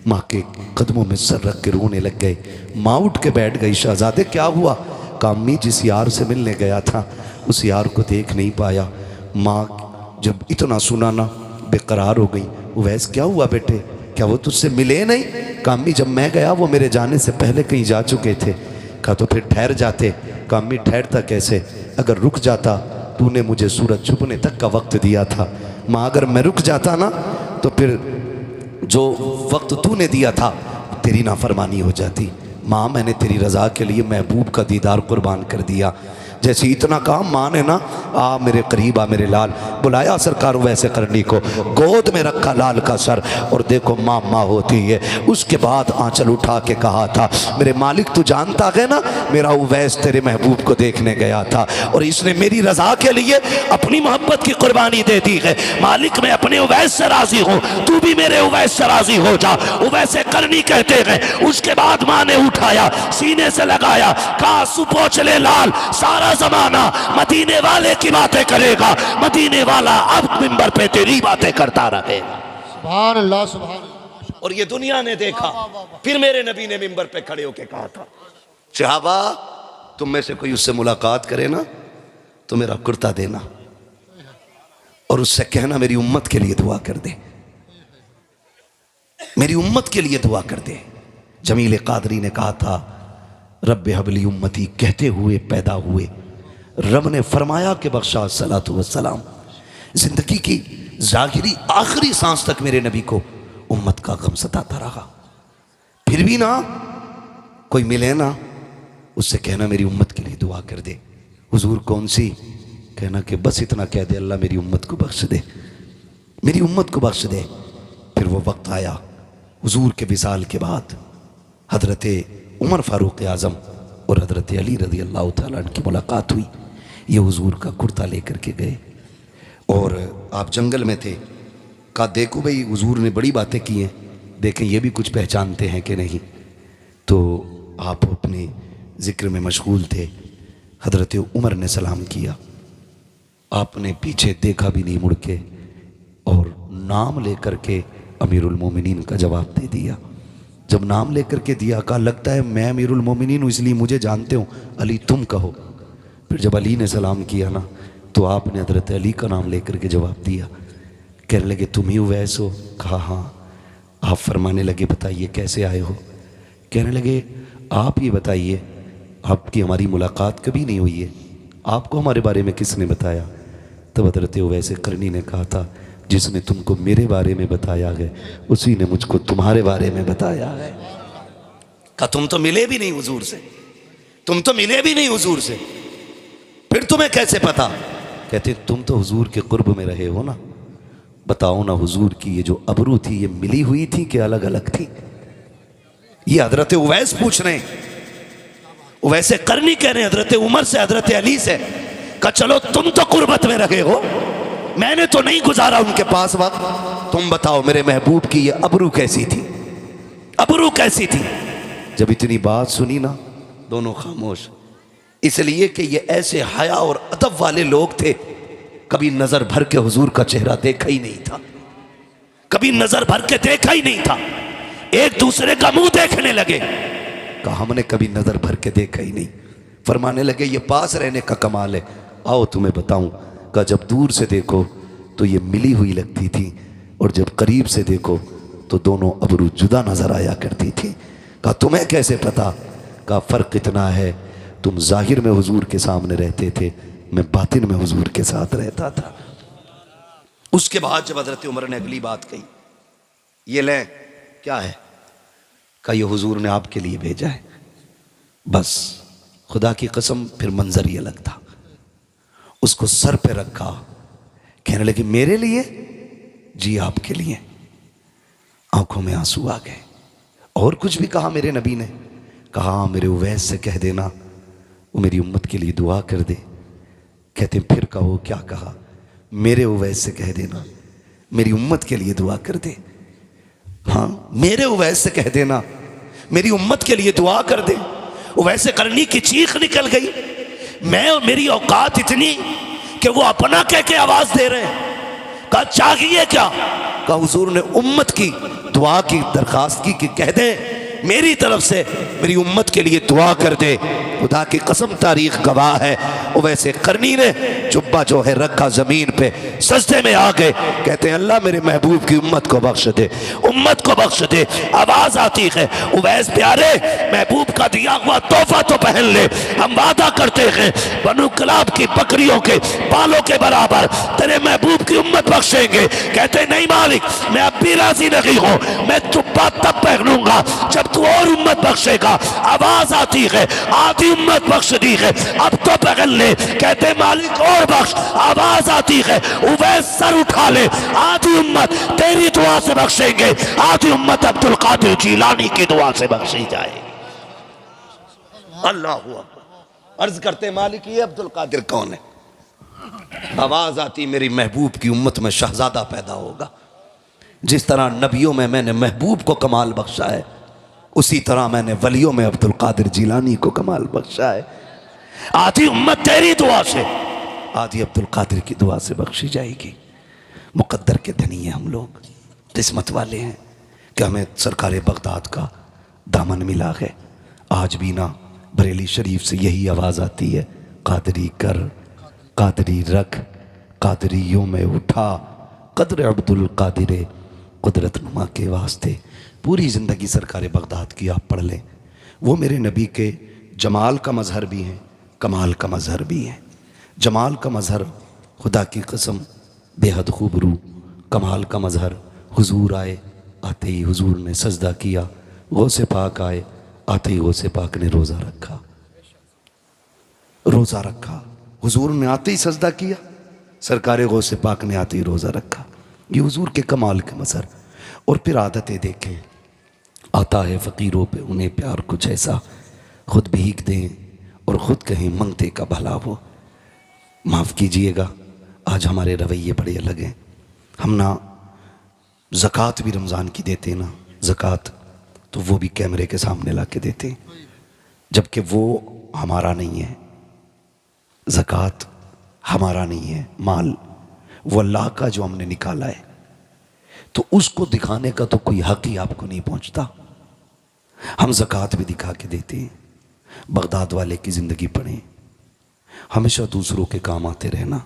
माँ के कदमों में सर रख के रोने लग गए। माँ उठ के बैठ गई। शहजादे क्या हुआ? कामी जिस यार से मिलने गया था उस यार को देख नहीं पाया। माँ जब इतना सुना ना बेकरार हो गई। उवैस क्या हुआ बेटे, क्या वो तुझसे मिले नहीं? कामी जब मैं गया वो मेरे जाने से पहले कहीं जा चुके थे। कहा तो फिर ठहर जाते। कामी ठहरता कैसे, अगर रुक जाता, तूने मुझे सूरज छुपने तक का वक्त दिया था। माँ अगर मैं रुक जाता ना तो फिर जो वक्त तूने दिया था तेरी नाफरमानी हो जाती। माँ मैंने तेरी रज़ा के लिए महबूब का दीदार कुर्बान कर दिया। जैसे इतना काम माँ ने ना आ मेरे करीब आ मेरे लाल, बुलाया सरकार वैसे करनी को, गोद में रखा लाल का सर और देखो माँ माँ होती है। उसके बाद आंचल उठा के कहा था मेरे मालिक तू जानता है ना मेरा उवैस तेरे महबूब को देखने गया था और इसने मेरी रज़ा के लिए अपनी मोहब्बत की कुर्बानी दे दी है। मालिक मैं अपने उवैस से राजी हूँ, तू भी मेरे उवैस से राजी हो जा। उवैसे करनी कहते हैं। उसके बाद माँ ने उठाया, सीने से लगाया, कहा सुपो चले लाल, सारा जमाना मदीने वाले की बातें करेगा, मदीने वाला अब मिंबर पे तेरी बातें करता रहेगा। सुभान अल्लाह सुभान अल्लाह। और ये दुनिया ने देखा। फिर मेरे नबी ने मिंबर पे खड़े होके कहा था सहाबा तुम में से कोई उससे मुलाकात करे ना तो मेरा कुर्ता देना और उससे कहना मेरी उम्मत के लिए दुआ कर दे, मेरी उम्मत के लिए दुआ कर दे। जमील कादरी ने कहा था रब्बे हबली उम्मती कहते हुए पैदा हुए, रब ने फरमाया कि बख्शा सलातु वस्सलाम, जिंदगी की जाहिरी आखिरी सांस तक मेरे नबी को उम्मत का गम सताता रहा। फिर भी ना कोई मिले ना उससे कहना मेरी उम्मत के लिए दुआ कर दे। हुजूर कौन सी? कहना कि बस इतना कह दे अल्लाह मेरी उम्मत को बख्श दे, मेरी उम्मत को बख्श दे। फिर वो वक्त आया हुजूर के विसाल के बाद हजरत उमर फारूक आज़म और हजरत अली रज़ी अल्लाह तआला अन्हु की मुलाकात हुई। ये हुजूर का कुर्ता लेकर के गए और आप जंगल में थे। कहा देखो भाई हुजूर ने बड़ी बातें की हैं, देखें ये भी कुछ पहचानते हैं कि नहीं। तो आप अपने ज़िक्र में मशगूल थे। हजरत उमर ने सलाम किया, आपने पीछे देखा भी नहीं मुड़ के और नाम लेकर के अमीरुल मोमिनीन का जवाब दे दिया। जब नाम लेकर के दिया कहा लगता है मैं अमीरुल मोमिनीन हूँ इसलिए मुझे जानते हो, अली तुम कहो। फिर जब अली ने सलाम किया ना तो आपने हजरत अली का नाम लेकर के जवाब दिया। कहने लगे तुम ही उवैस हो? कहा हाँ। आप फरमाने लगे बताइए कैसे आए हो? कहने लगे आप ये बताइए आपकी हमारी मुलाकात कभी नहीं हुई है, आपको हमारे बारे में किसने बताया? तब हजरत उवैस करनी ने कहा था जिसने तुमको मेरे बारे में बताया है उसी ने मुझको तुम्हारे बारे में बताया है। कहा तुम तो मिले भी नहीं हुजूर से, तुम तो मिले भी नहीं हुजूर से, फिर तुम्हें कैसे पता? कहते तुम तो हुजूर के कुर्ब में रहे हो ना, बताओ ना हुजूर की ये जो अबरू थी ये मिली हुई थी कि अलग अलग थी? ये हजरत उवैस पूछ रहे हैं, वैसे करनी कह रहे हैं हजरत उमर से हजरत अली से। कहा चलो तुम तो कुर्बत में रहे हो, मैंने तो नहीं गुजारा उनके पास वक्त, तुम बताओ मेरे महबूब की ये अबरू कैसी थी, अबरू कैसी थी? जब इतनी बात सुनी ना दोनों खामोश, इसलिए कि ये ऐसे हया और अदब वाले लोग थे, कभी नजर भर के हुजूर का चेहरा देखा ही नहीं था, कभी नजर भर के देखा ही नहीं था, एक दूसरे का मुंह देखने लगे। कहा हमने कभी नजर भर के देखा ही नहीं। फरमाने लगे ये पास रहने का कमाल है, आओ तुम्हें बताऊं। कहा जब दूर से देखो तो ये मिली हुई लगती थी और जब करीब से देखो तो दोनों अबरू जुदा नजर आया करती थी। कहा तुम्हें कैसे पता? कहा फर्क इतना है तुम जाहिर में हुजूर के सामने रहते थे, मैं बातिन में हुजूर के साथ रहता था। उसके बाद जब हजरत उमर ने अगली बात कही, ये ले क्या है? कहा ये हुजूर ने आपके लिए भेजा है। बस खुदा की कसम फिर मंजर ये अलग था। उसको सर पे रखा, कहने लगे मेरे लिए? जी आपके लिए। आंखों में आंसू आ गए। और कुछ भी कहा मेरे नबी ने? कहा मेरे उवैस से कह देना वो मेरी उम्मत के लिए दुआ कर दे। कहते फिर कहो क्या कहा? मेरे उवैस से कह देना मेरी उम्मत के लिए दुआ कर दे। हाँ मेरे उवैस से कह देना मेरी उम्मत के लिए दुआ कर दे। उवैस करनी की चीख निकल गई, मैं और मेरी औकात इतनी कि वो अपना कह के आवाज दे रहे हैं। कहा चाहिए क्या? कहा हुजूर ने उम्मत की दुआ की दरखास्त की कि कह दे मेरी तरफ से मेरी उम्मत के लिए दुआ कर दे। खुदा की कसम तारीख गवाह है, वैसे करनी ने जुब्बा जो है रखा जमीन पे, सजदे में आ गए, कहते हैं अल्लाह मेरे महबूब की उम्मत को बख्श दे, उम्मत को बख्श दे। आवाज आती है उवैस प्यारे महबूब का दिया हुआ तोहफा तो पहन ले, हम वादा करते हैं बनु कलाब की बकरियों के बालों के बराबर तेरे महबूब की उम्मत बख्शेंगे। कहते नहीं मालिक मैं अब भी राजी नहीं हूँ, मैं जुब्बा तब पहनूंगा जब तू और उम्मत बख्शेगा। आवाज आती है आधी उम्मत बख्श दी है, अब तो पहन ले। कहते मालिक और बख्श। आवाज आती है उवैस सर उठा ले, आधी उम्मत तेरी दुआ से बख्शेंगे, आधी उम्मत अब्दुल कादिर जीलानी की दुआ से बख्शी जाए। अल्लाह हुआ। अर्ज करते मालिक ये अब्दुल कादिर कौन है? आवाज आती मेरी महबूब की उम्मत में शहजादा पैदा होगा। जिस तरह नबियों में मैंने महबूब को कमाल बख्शा है, उसी तरह मैंने वलियों में अब्दुल कादिर जीलानी को कमाल बख्शा है। आधी उम्मत तेरी दुआ से, आधी अब्दुल कादिर की दुआ से बख्शी जाएगी। मुकद्दर के धनी हैं हम लोग, किस्मत वाले हैं कि हमें सरकार बगदाद का दामन मिला है। आज भी ना बरेली शरीफ से यही आवाज़ आती है, कादरी कर, कादरी रख, कादरियों में उठा, कदर अब्दुल कादिर कुदरत नुमा के वास्ते। पूरी ज़िंदगी सरकार बगदाद की आप पढ़ लें, वो मेरे नबी के जमाल का मज़हर भी हैं, कमाल का मज़हर भी हैं। जमाल का मज़हर खुदा की कसम बेहद खूबरू, कमाल का मज़हर हुजूर आए, आते ही हुजूर ने सजदा किया, गौसे पाक आए, आते ही गौसे पाक ने रोज़ा रखा, रोज़ा रखा। हुजूर ने आते ही सजदा किया, सरकार गौसे पाक ने आते ही रोज़ा रखा। ये हुजूर के कमाल के मज़हर। और फिर आदतें देखें, आता है फ़कीरों पे उन्हें प्यार कुछ ऐसा, खुद भीख दें और ख़ुद कहें मंगते का भला हो। माफ़ कीजिएगा, आज हमारे रवैये बड़े अलग हैं। हम ना ज़कात भी रमज़ान की देते हैं ना, ज़कात तो वो भी कैमरे के सामने ला के देते हैं, जबकि वो हमारा नहीं है। ज़कात हमारा नहीं है, माल वो अल्लाह का जो हमने निकाला है, तो उसको दिखाने का तो कोई हक़ ही आपको नहीं पहुंचता। हम ज़कात भी दिखा के देते हैं। बगदाद वाले की ज़िंदगी पढ़ें, हमेशा दूसरों के काम आते रहना,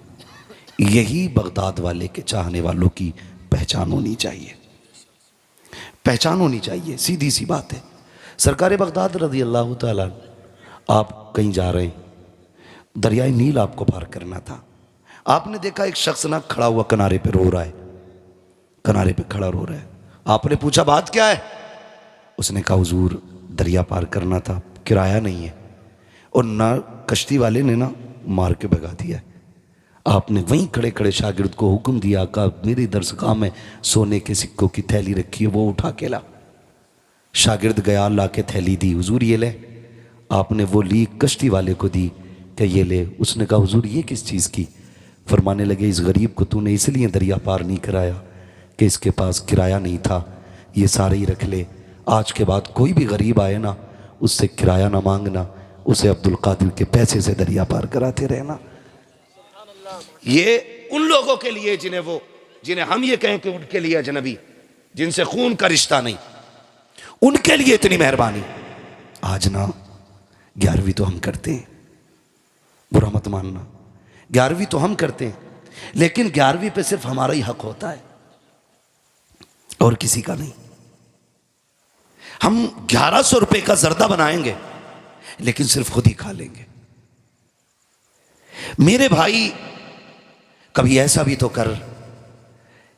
यही बगदाद वाले के चाहने वालों की पहचान होनी चाहिए, पहचान होनी चाहिए, सीधी सी बात है। सरकार बगदाद रज़ी अल्लाह ताला, आप कहीं जा रहे हैं, दरियाए नील आपको पार करना था, आपने देखा एक शख्स ना खड़ा हुआ किनारे पे रो रहा है, किनारे पे खड़ा रो रहा है। आपने पूछा बात क्या है? उसने कहा हुजूर दरिया पार करना था, किराया नहीं है, और ना कश्ती वाले ने ना मार के भगा दिया है। आपने वहीं खड़े खड़े शागिर्द को हुक्म दिया, कहा मेरी दरसगाह में सोने के सिक्कों की थैली रखी है, वो उठा के ला। शागिर्द गया, ला के थैली दी, हुजूर ये ले। आपने वो ली, कश्ती वाले को दी कि ये ले। उसने कहा हुजूर ये किस चीज़ की? फरमाने लगे इस गरीब को तूने इसलिए दरिया पार नहीं कराया कि इसके पास किराया नहीं था, ये सारे ही रख ले। आज के बाद कोई भी गरीब आए ना, उससे किराया ना मांगना, उसे अब्दुल कादिर के पैसे से दरिया पार कराते रहना। ये उन लोगों के लिए जिन्हें हम ये कहें कि उनके लिए अजनबी, जिनसे खून का रिश्ता नहीं, उनके लिए इतनी मेहरबानी। आज ना 11वीं तो हम करते हैं, बुरा मत मानना, 11वीं तो हम करते हैं, लेकिन 11वीं पे सिर्फ हमारा ही हक होता है और किसी का नहीं। हम 1100 रुपए का जर्दा बनाएंगे लेकिन सिर्फ खुद ही खा लेंगे। मेरे भाई कभी ऐसा भी तो कर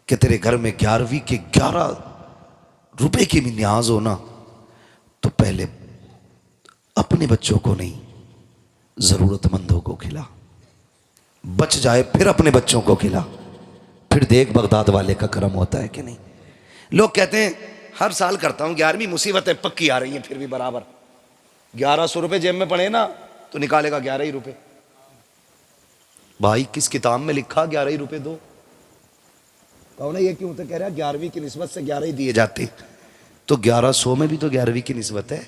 कि तेरे घर में 11वीं के 11 रुपए की भी न्याज हो ना, तो पहले अपने बच्चों को नहीं, जरूरतमंदों को खिला, बच जाए फिर अपने बच्चों को खिला, फिर देख बगदाद वाले का करम होता है कि नहीं। लोग कहते हैं हर साल करता हूं 11वीं, मुसीबतें पक्की आ रही हैं, फिर भी बराबर 1100 रुपए जेब में पड़े ना तो निकालेगा 11 ही रुपए। भाई किस किताब में लिखा 11 ही रुपए दो? कहो ना ये क्यों? तो कह रहा 11वीं की निस्बत से 11 ही दिए जाते, तो 1100 में भी तो 11वीं की निस्बत है,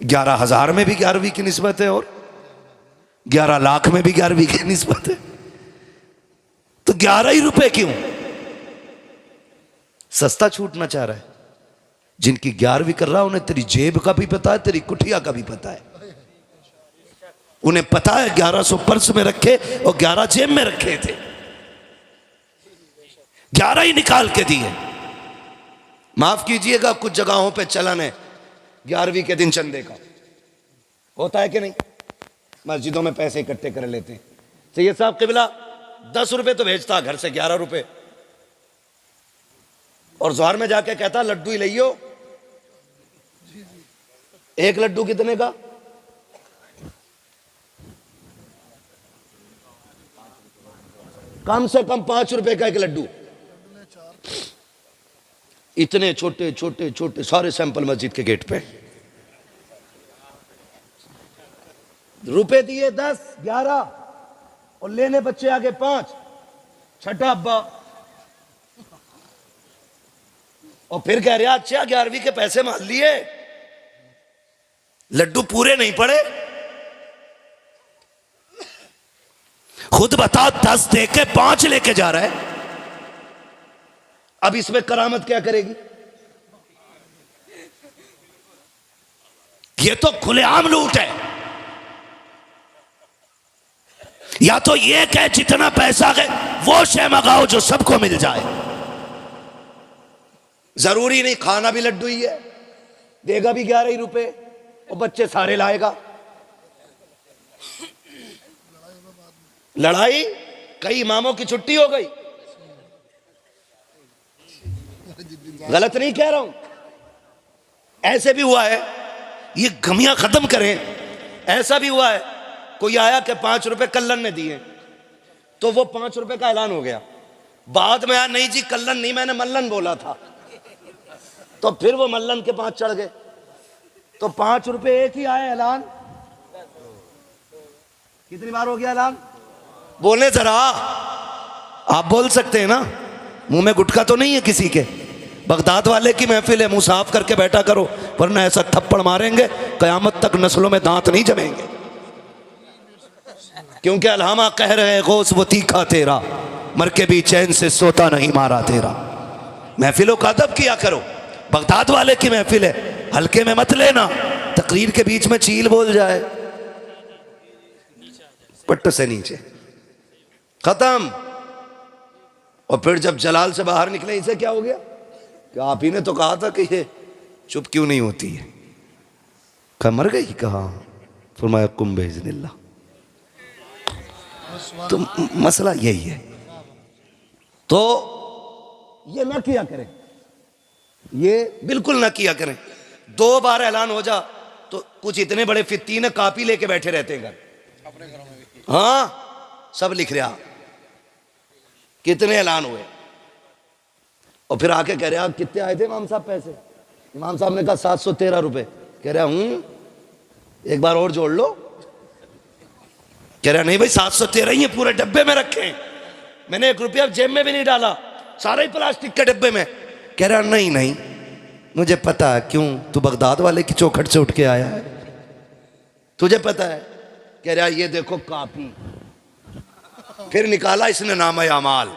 11,000 में भी 11वीं की निस्बत है, और 11 लाख में भी 11वीं की निस्बत है, तो 11 ही रुपए क्यों? सस्ता छूटना चाह रहा है। जिनकी 11वीं कर रहा है उन्हें तेरी जेब का भी पता है, तेरी कुठिया का भी पता है। उन्हें पता है 1100 पर्स में रखे और 11 जेब में रखे थे, 11 ही निकाल के दिए। माफ कीजिएगा, कुछ जगहों पे चलन है 11वीं के दिन चंदे का, होता है कि नहीं? मस्जिदों में पैसे इकट्ठे कर लेते हैं। सैयद साहब किबला 10 रुपए तो भेजता घर से, 11 रुपए, और जोहर में जाके कहता लड्डू ही लियो। एक लड्डू कितने का? कम से कम 5 रुपए का एक लड्डू। इतने छोटे छोटे छोटे सारे सैंपल मस्जिद के गेट पे। रुपए दिए 10 11 और लेने बच्चे आगे 5, छठा अब्बा, और फिर कह रहे अच्छा 11वीं के पैसे मान लिए, लड्डू पूरे नहीं पड़े। खुद बता 10 दे के 5 लेके जा रहा है। अब इसमें करामत क्या करेगी? ये तो खुलेआम लूट है। या तो ये कहे जितना पैसा है वो शे मंगाओ जो सबको मिल जाए। जरूरी नहीं खाना भी लड्डू ही है, देगा भी 11 ही रुपए और बच्चे सारे लाएगा। लड़ाई कई इमामों की छुट्टी हो गई। गलत नहीं कह रहा हूं, ऐसे भी हुआ है। ये गमियां खत्म करें। ऐसा भी हुआ है, कोई आया कि 5 रुपए कल्लन ने दिए, तो वो 5 रुपए का ऐलान हो गया। बाद में आया नहीं जी कल्लन नहीं, मैंने मल्लन बोला था। तो फिर वो मल्लन के 5 चढ़ गए, तो 5 रुपए एक ही आया ऐलान। कितनी बार हो गया ऐलान? बोले जरा, आप बोल सकते हैं ना, मुंह में गुटखा तो नहीं है किसी के। बगदाद वाले की महफिल है, मुंह साफ करके बैठा करो, वरना ऐसा थप्पड़ मारेंगे कयामत तक नस्लों में दांत नहीं जमेंगे। क्योंकि अलहामा कह रहे गौस वो तीखा तेरा, मर के भी चैन से सोता नहीं मारा तेरा। महफिलों का अदब किया करो। बगदाद वाले की महफिल है, हल्के में मत लेना। तकरीर के बीच में चील बोल जाए, पट्ट से नीचे खत्म। और फिर जब जलाल से बाहर निकले, इसे क्या हो गया कि आप ही ने तो कहा था कि ये चुप क्यों नहीं होती है। कहा मर गई, कहा फरमाया कुम बेइज़्निल्लाह। तो मसला यही है। तो ये ना किया करें, ये बिल्कुल ना किया करें। 2 बार ऐलान हो जा तो कुछ इतने बड़े फित्तीन कापी लेके बैठे रहते हैं घर अपने घरों में भी। हाँ, सब लिख रहा कितने ऐलान हुए, और फिर आके कह रहे आप कितने आए थे इमाम साहब पैसे? इमाम साहब ने कहा 713 रुपए। कह रहा एक बार और जोड़ लो। कह रहा नहीं भाई 713 ही है, पूरे डब्बे में रखे हैं, मैंने 1 रुपया जेब में भी नहीं डाला, सारा ही प्लास्टिक के डब्बे में। कह रहा नहीं नहीं मुझे पता है, क्यों तू बगदाद वाले की चौखट से उठ के आया है, तुझे पता है। कह रहा ये देखो कापी। फिर निकाला इसने नामा अमाल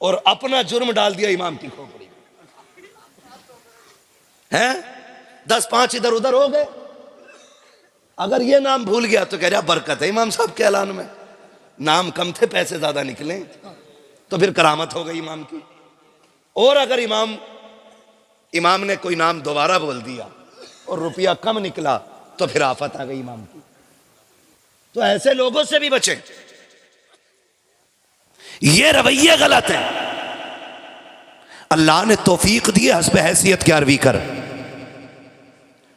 और अपना जुर्म डाल दिया इमाम की खोपड़ी है। 10-5 इधर उधर हो गए। अगर ये नाम भूल गया तो कह रहा बरकत है इमाम साहब के ऐलान में, नाम कम थे पैसे ज्यादा निकले, तो फिर करामत हो गई इमाम की। और अगर इमाम ने कोई नाम दोबारा बोल दिया और रुपया कम निकला तो फिर आफत आ गई इमाम की। तो ऐसे लोगों से भी बचें, ये रवैये गलत है। अल्लाह ने तौफीक दी है, हस्ब हैसियत 11वीं कर,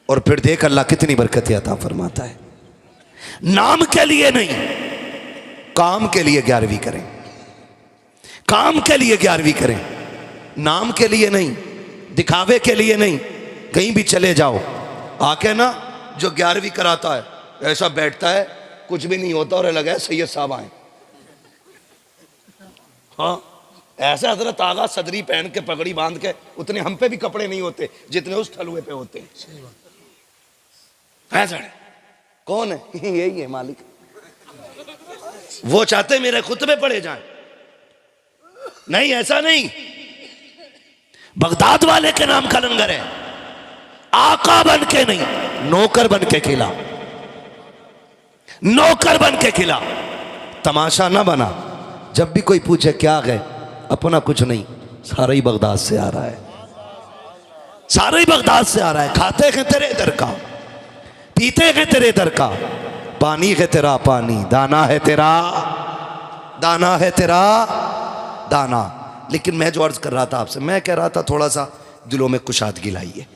और फिर देख अल्लाह कितनी बरकत अता फरमाता है। नाम के लिए नहीं, काम के लिए 11वीं करें, काम के लिए 11वीं करें, नाम के लिए नहीं, दिखावे के लिए नहीं। कहीं भी चले जाओ, आके ना जो 11वीं कराता है ऐसा बैठता है, कुछ भी नहीं होता और लगा है सैयद साहब आए। हाँ, ऐसा हजरत आगा सदरी पहन के पगड़ी बांध के, उतने हम पे भी कपड़े नहीं होते जितने उस ठलुए पे होते हैं। कौन है? यही है मालिक। वो चाहते मेरे खुतबे पढ़े जाएं। नहीं, ऐसा नहीं। बगदाद वाले के नाम का लंगर है, आका बन के नहीं, नौकर बन के खिला, नौकर बन के खिला, तमाशा ना बना। जब भी कोई पूछे क्या गए, अपना कुछ नहीं, सारा ही बगदाद से आ रहा है, सारा ही बगदाद से आ रहा है। खाते हैं तेरे इधर का, पीते हैं तेरे इधर का, पानी है तेरा पानी, दाना है तेरा, दाना है तेरा दाना। लेकिन मैं जो अर्ज कर रहा था आपसे, मैं कह रहा था थोड़ा सा दिलों में कुशादगी लाइए,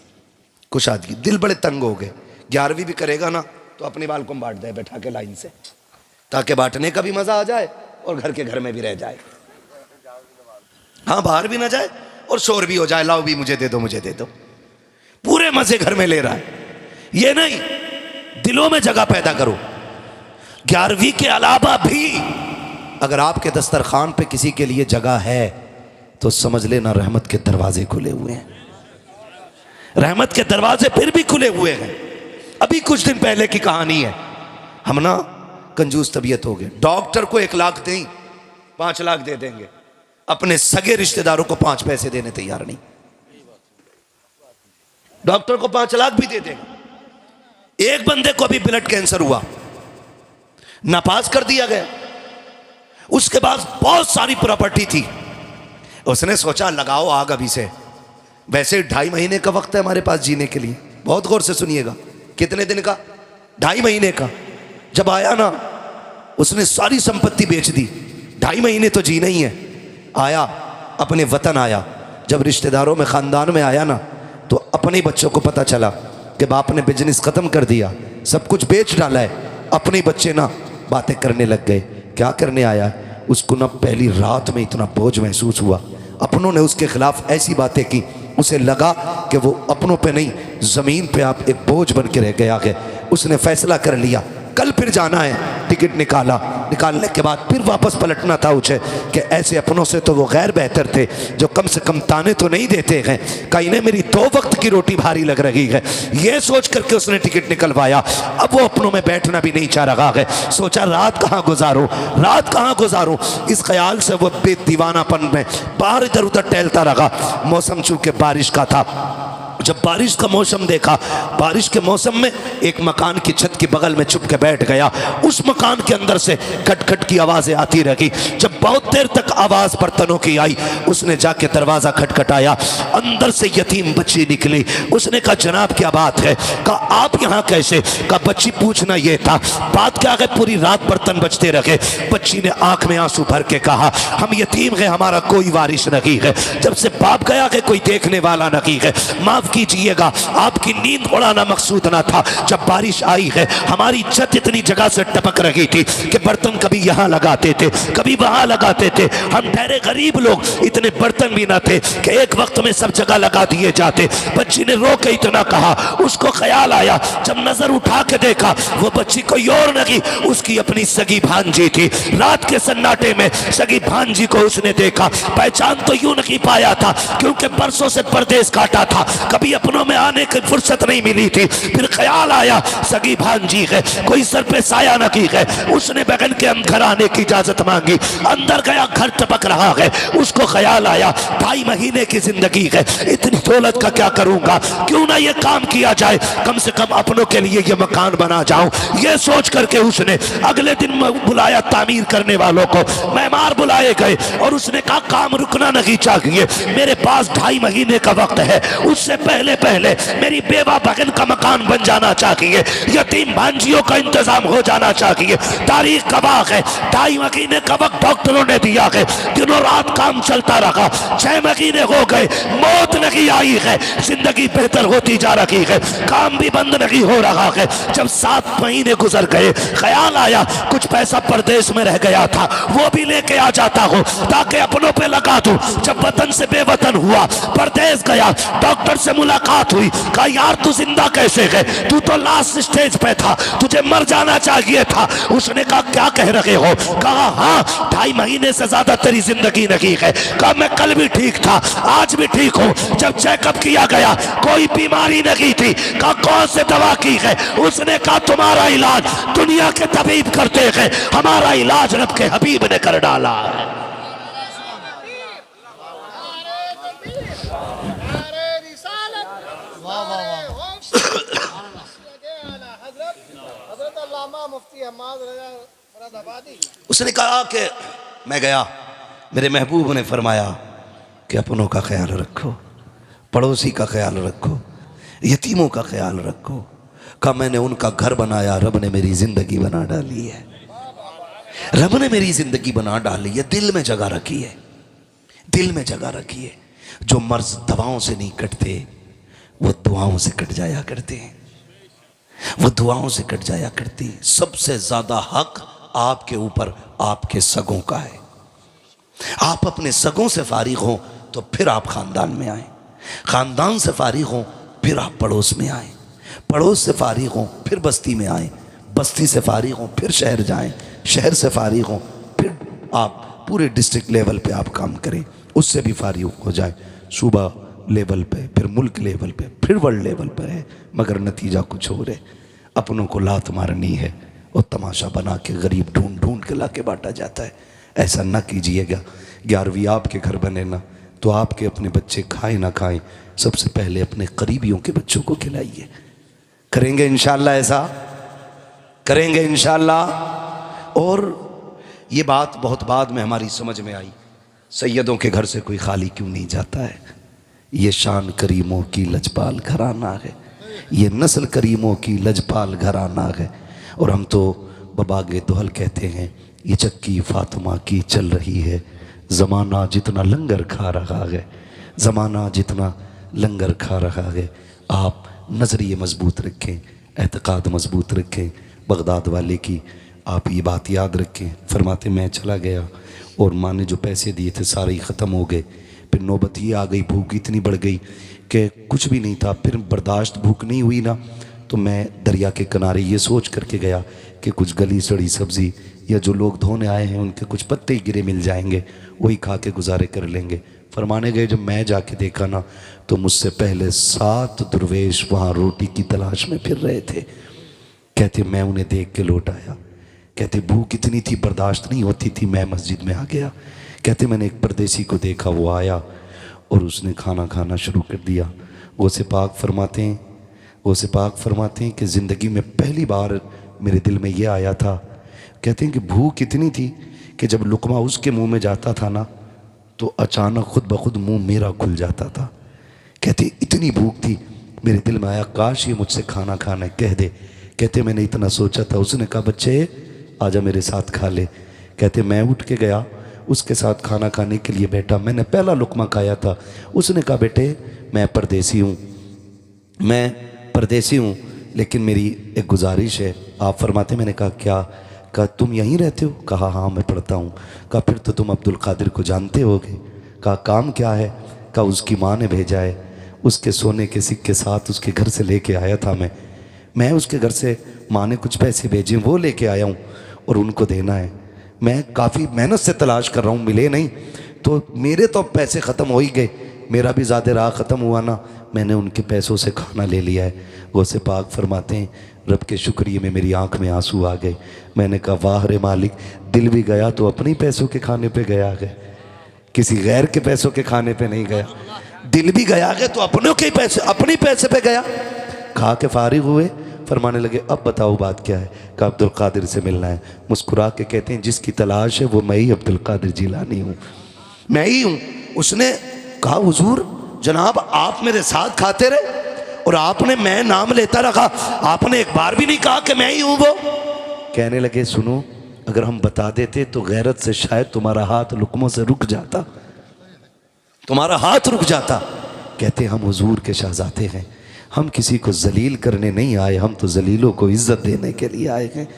कुशादगी। दिल बड़े तंग हो गए। 11वीं भी करेगा ना तो अपने बाल को बांट दे बैठा के लाइन से, ताकि बांटने का भी मजा आ जाए और घर के घर में भी रह जाए। हाँ, बाहर भी ना जाए और शोर भी हो जाए, लाओ भी मुझे दे दो, मुझे दे दो। पूरे मजे घर में ले रहा है। ये नहीं, दिलों में जगह पैदा करो। 11वीं के अलावा भी अगर आपके दस्तरखान पे किसी के लिए जगह है तो समझ लेना रहमत के दरवाजे खुले हुए हैं, रहमत के दरवाजे फिर भी खुले हुए हैं। अभी कुछ दिन पहले की कहानी है, हम ना कंजूस तबीयत हो गए। डॉक्टर को 1 लाख दें, 5 लाख दे देंगे, अपने सगे रिश्तेदारों को 5 पैसे देने तैयार नहीं। डॉक्टर को 5 लाख भी दे देंगे, एक बंदे को भी ब्लड कैंसर हुआ, नापास कर दिया गया। उसके पास बहुत सारी प्रॉपर्टी थी, उसने सोचा लगाओ आग अभी से। वैसे 2.5 महीने का वक्त है हमारे पास जीने के लिए। बहुत गौर से सुनिएगा, कितने दिन का? 2.5 महीने का। जब आया ना, उसने सारी संपत्ति बेच दी। 2.5 महीने तो जीना ही है। आया अपने वतन आया, जब रिश्तेदारों में खानदान में आया ना, तो अपने बच्चों को पता चला कि बाप ने बिजनेस खत्म कर दिया, सब कुछ बेच डाला है। अपने बच्चे ना बातें करने लग गए, क्या करने आया? उसको ना पहली रात में इतना बोझ महसूस हुआ। अपनों ने उसके खिलाफ ऐसी बातें की, उसे लगा कि वो अपनों पे नहीं जमीन पे आप एक बोझ बन के रह गया है। उसने फैसला कर लिया कल फिर जाना है। टिकट निकाला, निकालने के बाद फिर वापस पलटना था उसे कि ऐसे अपनों से तो वो गैर बेहतर थे जो कम से कम ताने तो नहीं देते हैं, कहीं ने मेरी 2 वक्त की रोटी भारी लग रही है। ये सोच करके उसने टिकट निकलवाया। अब वो अपनों में बैठना भी नहीं चाह रहा है। सोचा रात कहाँ गुजारूं, रात कहाँ गुजारूं। इस ख्याल से वो बेदीवानापन में बाहर इधर उधर टहलता रहा। मौसम चूंकि बारिश का था, जब बारिश का मौसम देखा, बारिश के मौसम में एक मकान की छत के बगल में छुप के बैठ गया। उस मकान के अंदर से खटखट की आवाजें आती रही। जब बहुत देर तक आवाज बर्तनों की आई, उसने जाके दरवाजा खटखटाया। अंदर से यतीम बच्ची निकली। उसने कहा जनाब क्या बात है? कहा आप यहाँ कैसे? कहा बच्ची पूछना ये था, बात क्या है पूरी रात बर्तन बजते रहे। बच्ची ने आंख में आंसू भर के कहा हम यतीम है, हमारा कोई वारिस नहीं है, जब से बाप गया है कोई देखने वाला नहीं है, माफ कीजिएगा आपकी नींद उड़ाना मकसूद ना था। जब बारिश आई है हमारी छत इतनी जगह से टपक रही थी कि बर्तन कभी यहाँ लगाते थे कभी वहां लगाते थे। हम ठहरे गरीब लोग, इतने बर्तन भी ना थे कि एक वक्त में सब जगह लगा दिए जाते। बच्ची ने रो के इतना कहा, उसको ख्याल आया, जब नजर उठा के देखा वो बच्ची कोई और नहीं, उसकी अपनी सगी भांजी थी। रात के सन्नाटे में सगी भांजी को उसने देखा, पहचान तो यूं नहीं पाया था क्योंकि परसों से परदेश काटा था, कभी अपनों में आने की फुर्सत नहीं मिली थी। फिर ख्याल आया सगी भांजी है, कोई सर पे साया नहीं है। उसने बगल के अंदर आने की इजाजत मांगी, अंदर गया, घर टपक रहा है। उसको ख्याल आया 2.5 महीने की जिंदगी है, इतनी दौलत का क्या करूंगा, क्यों ना ये काम किया जाए, कम से कम अपनों के लिए ये मकान बना जाऊं। ये सोच करके उसने अगले दिन बुलाया तामीर करने वालों को, मेहमान बुलाए गए और उसने कहा काम रुकना नहीं चाहिए, मेरे पास 2.5 महीने का वक्त है, उससे पहले पहले मेरी बेवा बहन का मकान बन जाना चाहिए, यतीम भांजियों का इंतजाम हो जाना चाहिए। तारीख गवाह है 2.5 महीने का वक्त डॉक्टरों ने दिया है, दिनों रात काम चलता रहा। 6 महीने हो गए, मौत नहीं आई है, जिंदगी बेहतर होती जा रही है, काम भी बंद नहीं हो रहा है। जब 7 महीने गुजर गए, ख्याल आया कुछ पैसा परदेश में रह गया था, वो भी लेके आ जाता हो ताकि अपनों पे लगा दूं। जब वतन से बेवतन हुआ, परदेश गया, डॉक्टर से मुलाकात हुई, कहा यार तू जिंदा कैसे है, तू तो लास्ट स्टेज पे था, तुझे मर जाना चाहिए था। उसने कहा क्या कह रहे हो? कहा हाँ 2.5 महीने से ज्यादा तेरी जिंदगी नहीं है। कहा मैं कल भी ठीक था, आज भी ठीक हूँ। जब चेकअप किया गया कोई बीमारी नहीं थी। कहा कौन से दवा की है? उसने कहा तुम्हारा इलाज दुनिया के तबीब करते हैं, हमारा इलाज रब के हबीब ने कर डाला है। उसने कहा कि मैं गया, मेरे महबूब ने फरमाया कि अपनों का ख्याल रखो, पड़ोसी का ख्याल रखो, यतीमों का ख्याल रखो। कहा मैंने उनका घर बनाया, रब ने मेरी जिंदगी बना डाली है, रब ने मेरी जिंदगी बना डाली है, दिल में जगह रखी है, दिल में जगह रखी है। जो मर्ज दवाओं से नहीं कटते वो दुआओं से कट जाया करते हैं, वो दुआओं से कट जाया करती। सबसे ज्यादा हक आपके ऊपर आपके सगों का है। आप अपने सगों से फारिग हो तो फिर आप खानदान में आए, खानदान से फारिग हो फिर आप पड़ोस में आए, पड़ोस से फारिग हो फिर बस्ती में आए, बस्ती से फारिग हो फिर शहर जाएं, शहर से फारिग हो फिर आप पूरे डिस्ट्रिक्ट लेवल पे आप काम करें, उससे भी फारिग हो जाए, सूबा लेवल पे, फिर मुल्क लेवल पे, फिर वर्ल्ड लेवल पर है। मगर नतीजा कुछ और है, अपनों को लात मारनी है और तमाशा बना के गरीब ढूंढ ढूंढ के ला के बांटा जाता है। ऐसा ना कीजिएगा। 11वीं आपके घर बने ना तो आपके अपने बच्चे खाएं ना खाएं, सबसे पहले अपने करीबियों के बच्चों को खिलाइए। करेंगे इंशाअल्लाह, ऐसा करेंगे इंशाअल्लाह। और ये बात बहुत बाद में हमारी समझ में आई, सैयदों के घर से कोई खाली क्यों नहीं जाता है। ये शान करीमों की लजपाल घराना है, ये नस्ल करीमों की लजपाल घराना है। और हम तो बबागे दोहल कहते हैं, ये चक्की फातिमा की चल रही है, ज़माना जितना लंगर खा रहा है, ज़माना जितना लंगर खा रहा है। आप नज़रिए मजबूत रखें, एतक़ाद मजबूत रखें। बगदाद वाले की आप ये बात याद रखें, फरमाते मैं चला गया और माँ ने जो पैसे दिए थे सारे ही ख़त्म हो गए। फिर नौबत ये आ गई, भूख इतनी बढ़ गई कि कुछ भी नहीं था। फिर बर्दाश्त भूख नहीं हुई ना, तो मैं दरिया के किनारे ये सोच करके गया कि कुछ गली सड़ी सब्ज़ी या जो लोग धोने आए हैं उनके कुछ पत्ते ही गिरे मिल जाएंगे, वही खा के गुजारे कर लेंगे। फरमाने गए, जब मैं जाके देखा ना तो मुझसे पहले 7 दुर्वेश वहाँ रोटी की तलाश में फिर रहे थे। कहते मैं उन्हें देख के लौट आया। कहते भूख इतनी थी बर्दाश्त नहीं होती थी, मैं मस्जिद में आ गया। कहते मैंने एक परदेसी को देखा, वो आया और उसने खाना खाना शुरू कर दिया। गौसे पाक फरमाते हैं कि ज़िंदगी में पहली बार मेरे दिल में ये आया था। कहते हैं कि भूख इतनी थी कि जब लुकमा उसके मुंह में जाता था ना तो अचानक खुद ब खुद मुंह मेरा खुल जाता था। कहते इतनी भूख थी, मेरे दिल में आया काश ये मुझसे खाना खाना कह दे। कहते मैंने इतना सोचा था। उसने कहा बच्चे आजा मेरे साथ खा ले। कहते मैं उठ के गया, उसके साथ खाना खाने के लिए बैठा। मैंने पहला लुकमा खाया था। उसने कहा बेटे मैं परदेसी हूँ लेकिन मेरी एक गुजारिश है। आप फरमाते, मैंने कहा क्या? कहा तुम यहीं रहते हो? कहा हाँ मैं पढ़ता हूँ। कहा फिर तो तुम अब्दुल कादिर को जानते होगे। कहा काम क्या है? कहा उसकी माँ ने भेजा है, उसके सोने के सिक्के साथ उसके घर से लेके आया था मैं उसके घर से माँ ने कुछ पैसे भेजे, वो लेके आया हूँ और उनको देना है। मैं काफ़ी मेहनत से तलाश कर रहा हूँ, मिले नहीं तो मेरे तो पैसे ख़त्म हो ही गए, मेरा भी ज़्यादा राह ख़त्म हुआ ना, मैंने उनके पैसों से खाना ले लिया है। गौसे पाक फरमाते हैं रब के शुक्रिया में मेरी आंख में आंसू आ गए। मैंने कहा वाह रे मालिक, दिल भी गया तो अपने पैसों के खाने पे गया है, किसी गैर के पैसों के खाने पे नहीं गया। दिल भी गया है तो अपनों के पैसे, अपने पैसे पे गया। खा के फारिग हुए, फरमाने लगे अब बताओ बात क्या है? कहा अब्दुल कादिर से मिलना है। मुस्कुरा के कहते हैं जिसकी तलाश है वो मैं ही अब्दुल कादिर जिलानी हूँ, मैं ही हूँ। उसने कहा हुजूर जनाब आप मेरे साथ खाते रहे और आपने मैं नाम लेता रखा, आपने एक बार भी नहीं कहा कि मैं ही हूँ वो। कहने लगे सुनो, अगर हम बता देते तो गैरत से शायद तुम्हारा हाथ लुकमों से रुक जाता, तुम्हारा हाथ रुक जाता। कहते हम हुजूर के शहजादे हैं, हम किसी को जलील करने नहीं आए, हम तो जलीलों को इज्जत देने के लिए आए हैं।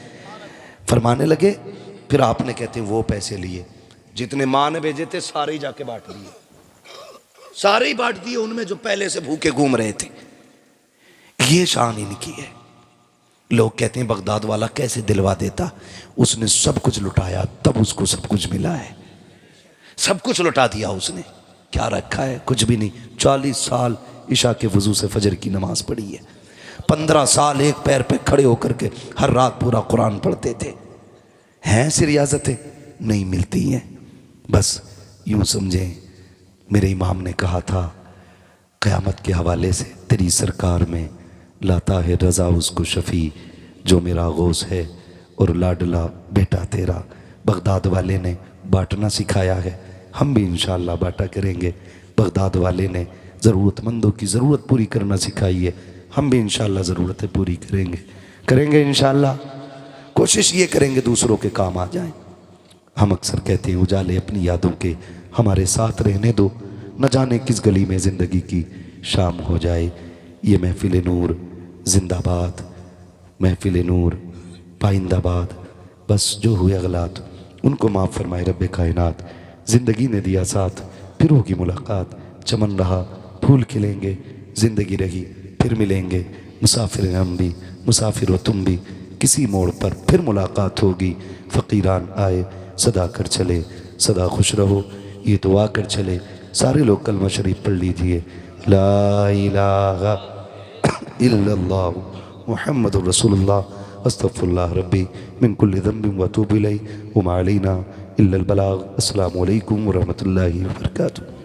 फरमाने लगे फिर आपने कहते वो पैसे लिए जितने माँ ने भेजे थे सारे ही जाके बांट दिए, सारे ही बांट दिए उनमें जो पहले से भूखे घूम रहे थे। ये शान इनकी है। लोग कहते हैं बगदाद वाला कैसे दिलवा देता, उसने सब कुछ लुटाया तब उसको सब कुछ मिला है, सब कुछ लुटा दिया उसने, क्या रखा है? कुछ भी नहीं। 40 साल इशा के वजू से फजर की नमाज पढ़ी है, 15 साल एक पैर पे खड़े होकर के हर रात पूरा कुरान पढ़ते थे। हैं से रियाजतें नहीं मिलती हैं। बस यूं समझें मेरे इमाम ने कहा था क़यामत के हवाले से तेरी सरकार में लाता है रज़ा उसको शफ़ी जो मेरा गौस है और लाडला बेटा तेरा। बगदाद वाले ने बांटना सिखाया है, हम भी इंशाअल्लाह बांटा करेंगे। बगदाद वाले ने ज़रूरतमंदों की ज़रूरत पूरी करना सिखाई है, हम भी इंशाअल्लाह ज़रूरतें पूरी करेंगे इंशाअल्लाह। कोशिश ये करेंगे दूसरों के काम आ जाएं। हम अक्सर कहते हैं उजाले अपनी यादों के हमारे साथ रहने दो, न जाने किस गली में ज़िंदगी की शाम हो जाए। ये महफिल नूर जिंदाबाद, महफिल नूर पाइंदाबाद। बस जो हुए गलात उनको माफ़ फरमाए रब्बे कायनात। ज़िंदगी ने दिया साथ फिर होगी मुलाकात, चमन रहा फूल खिलेंगे, ज़िंदगी रही फिर मिलेंगे। मुसाफिर हम भी मुसाफिर हो तुम भी, किसी मोड़ पर फिर मुलाकात होगी। फ़कीरान आए सदा कर चले, सदा खुश रहो ये दुआ कर चले। सारे लोग कलमा शरीफ पढ़ लीजिए, ला इलाहा इल्लल्लाह मुहम्मदुर रसूलुल्लाह अस्तगफिरुल्लाह रब्बी मिन कुल्लि ज़ंबिन व अतूबु इलैहि व मा अलैना इल्लल बलाग। अस्सलामु अलैकुम व रहमतुल्लाहि व बरकातुहू।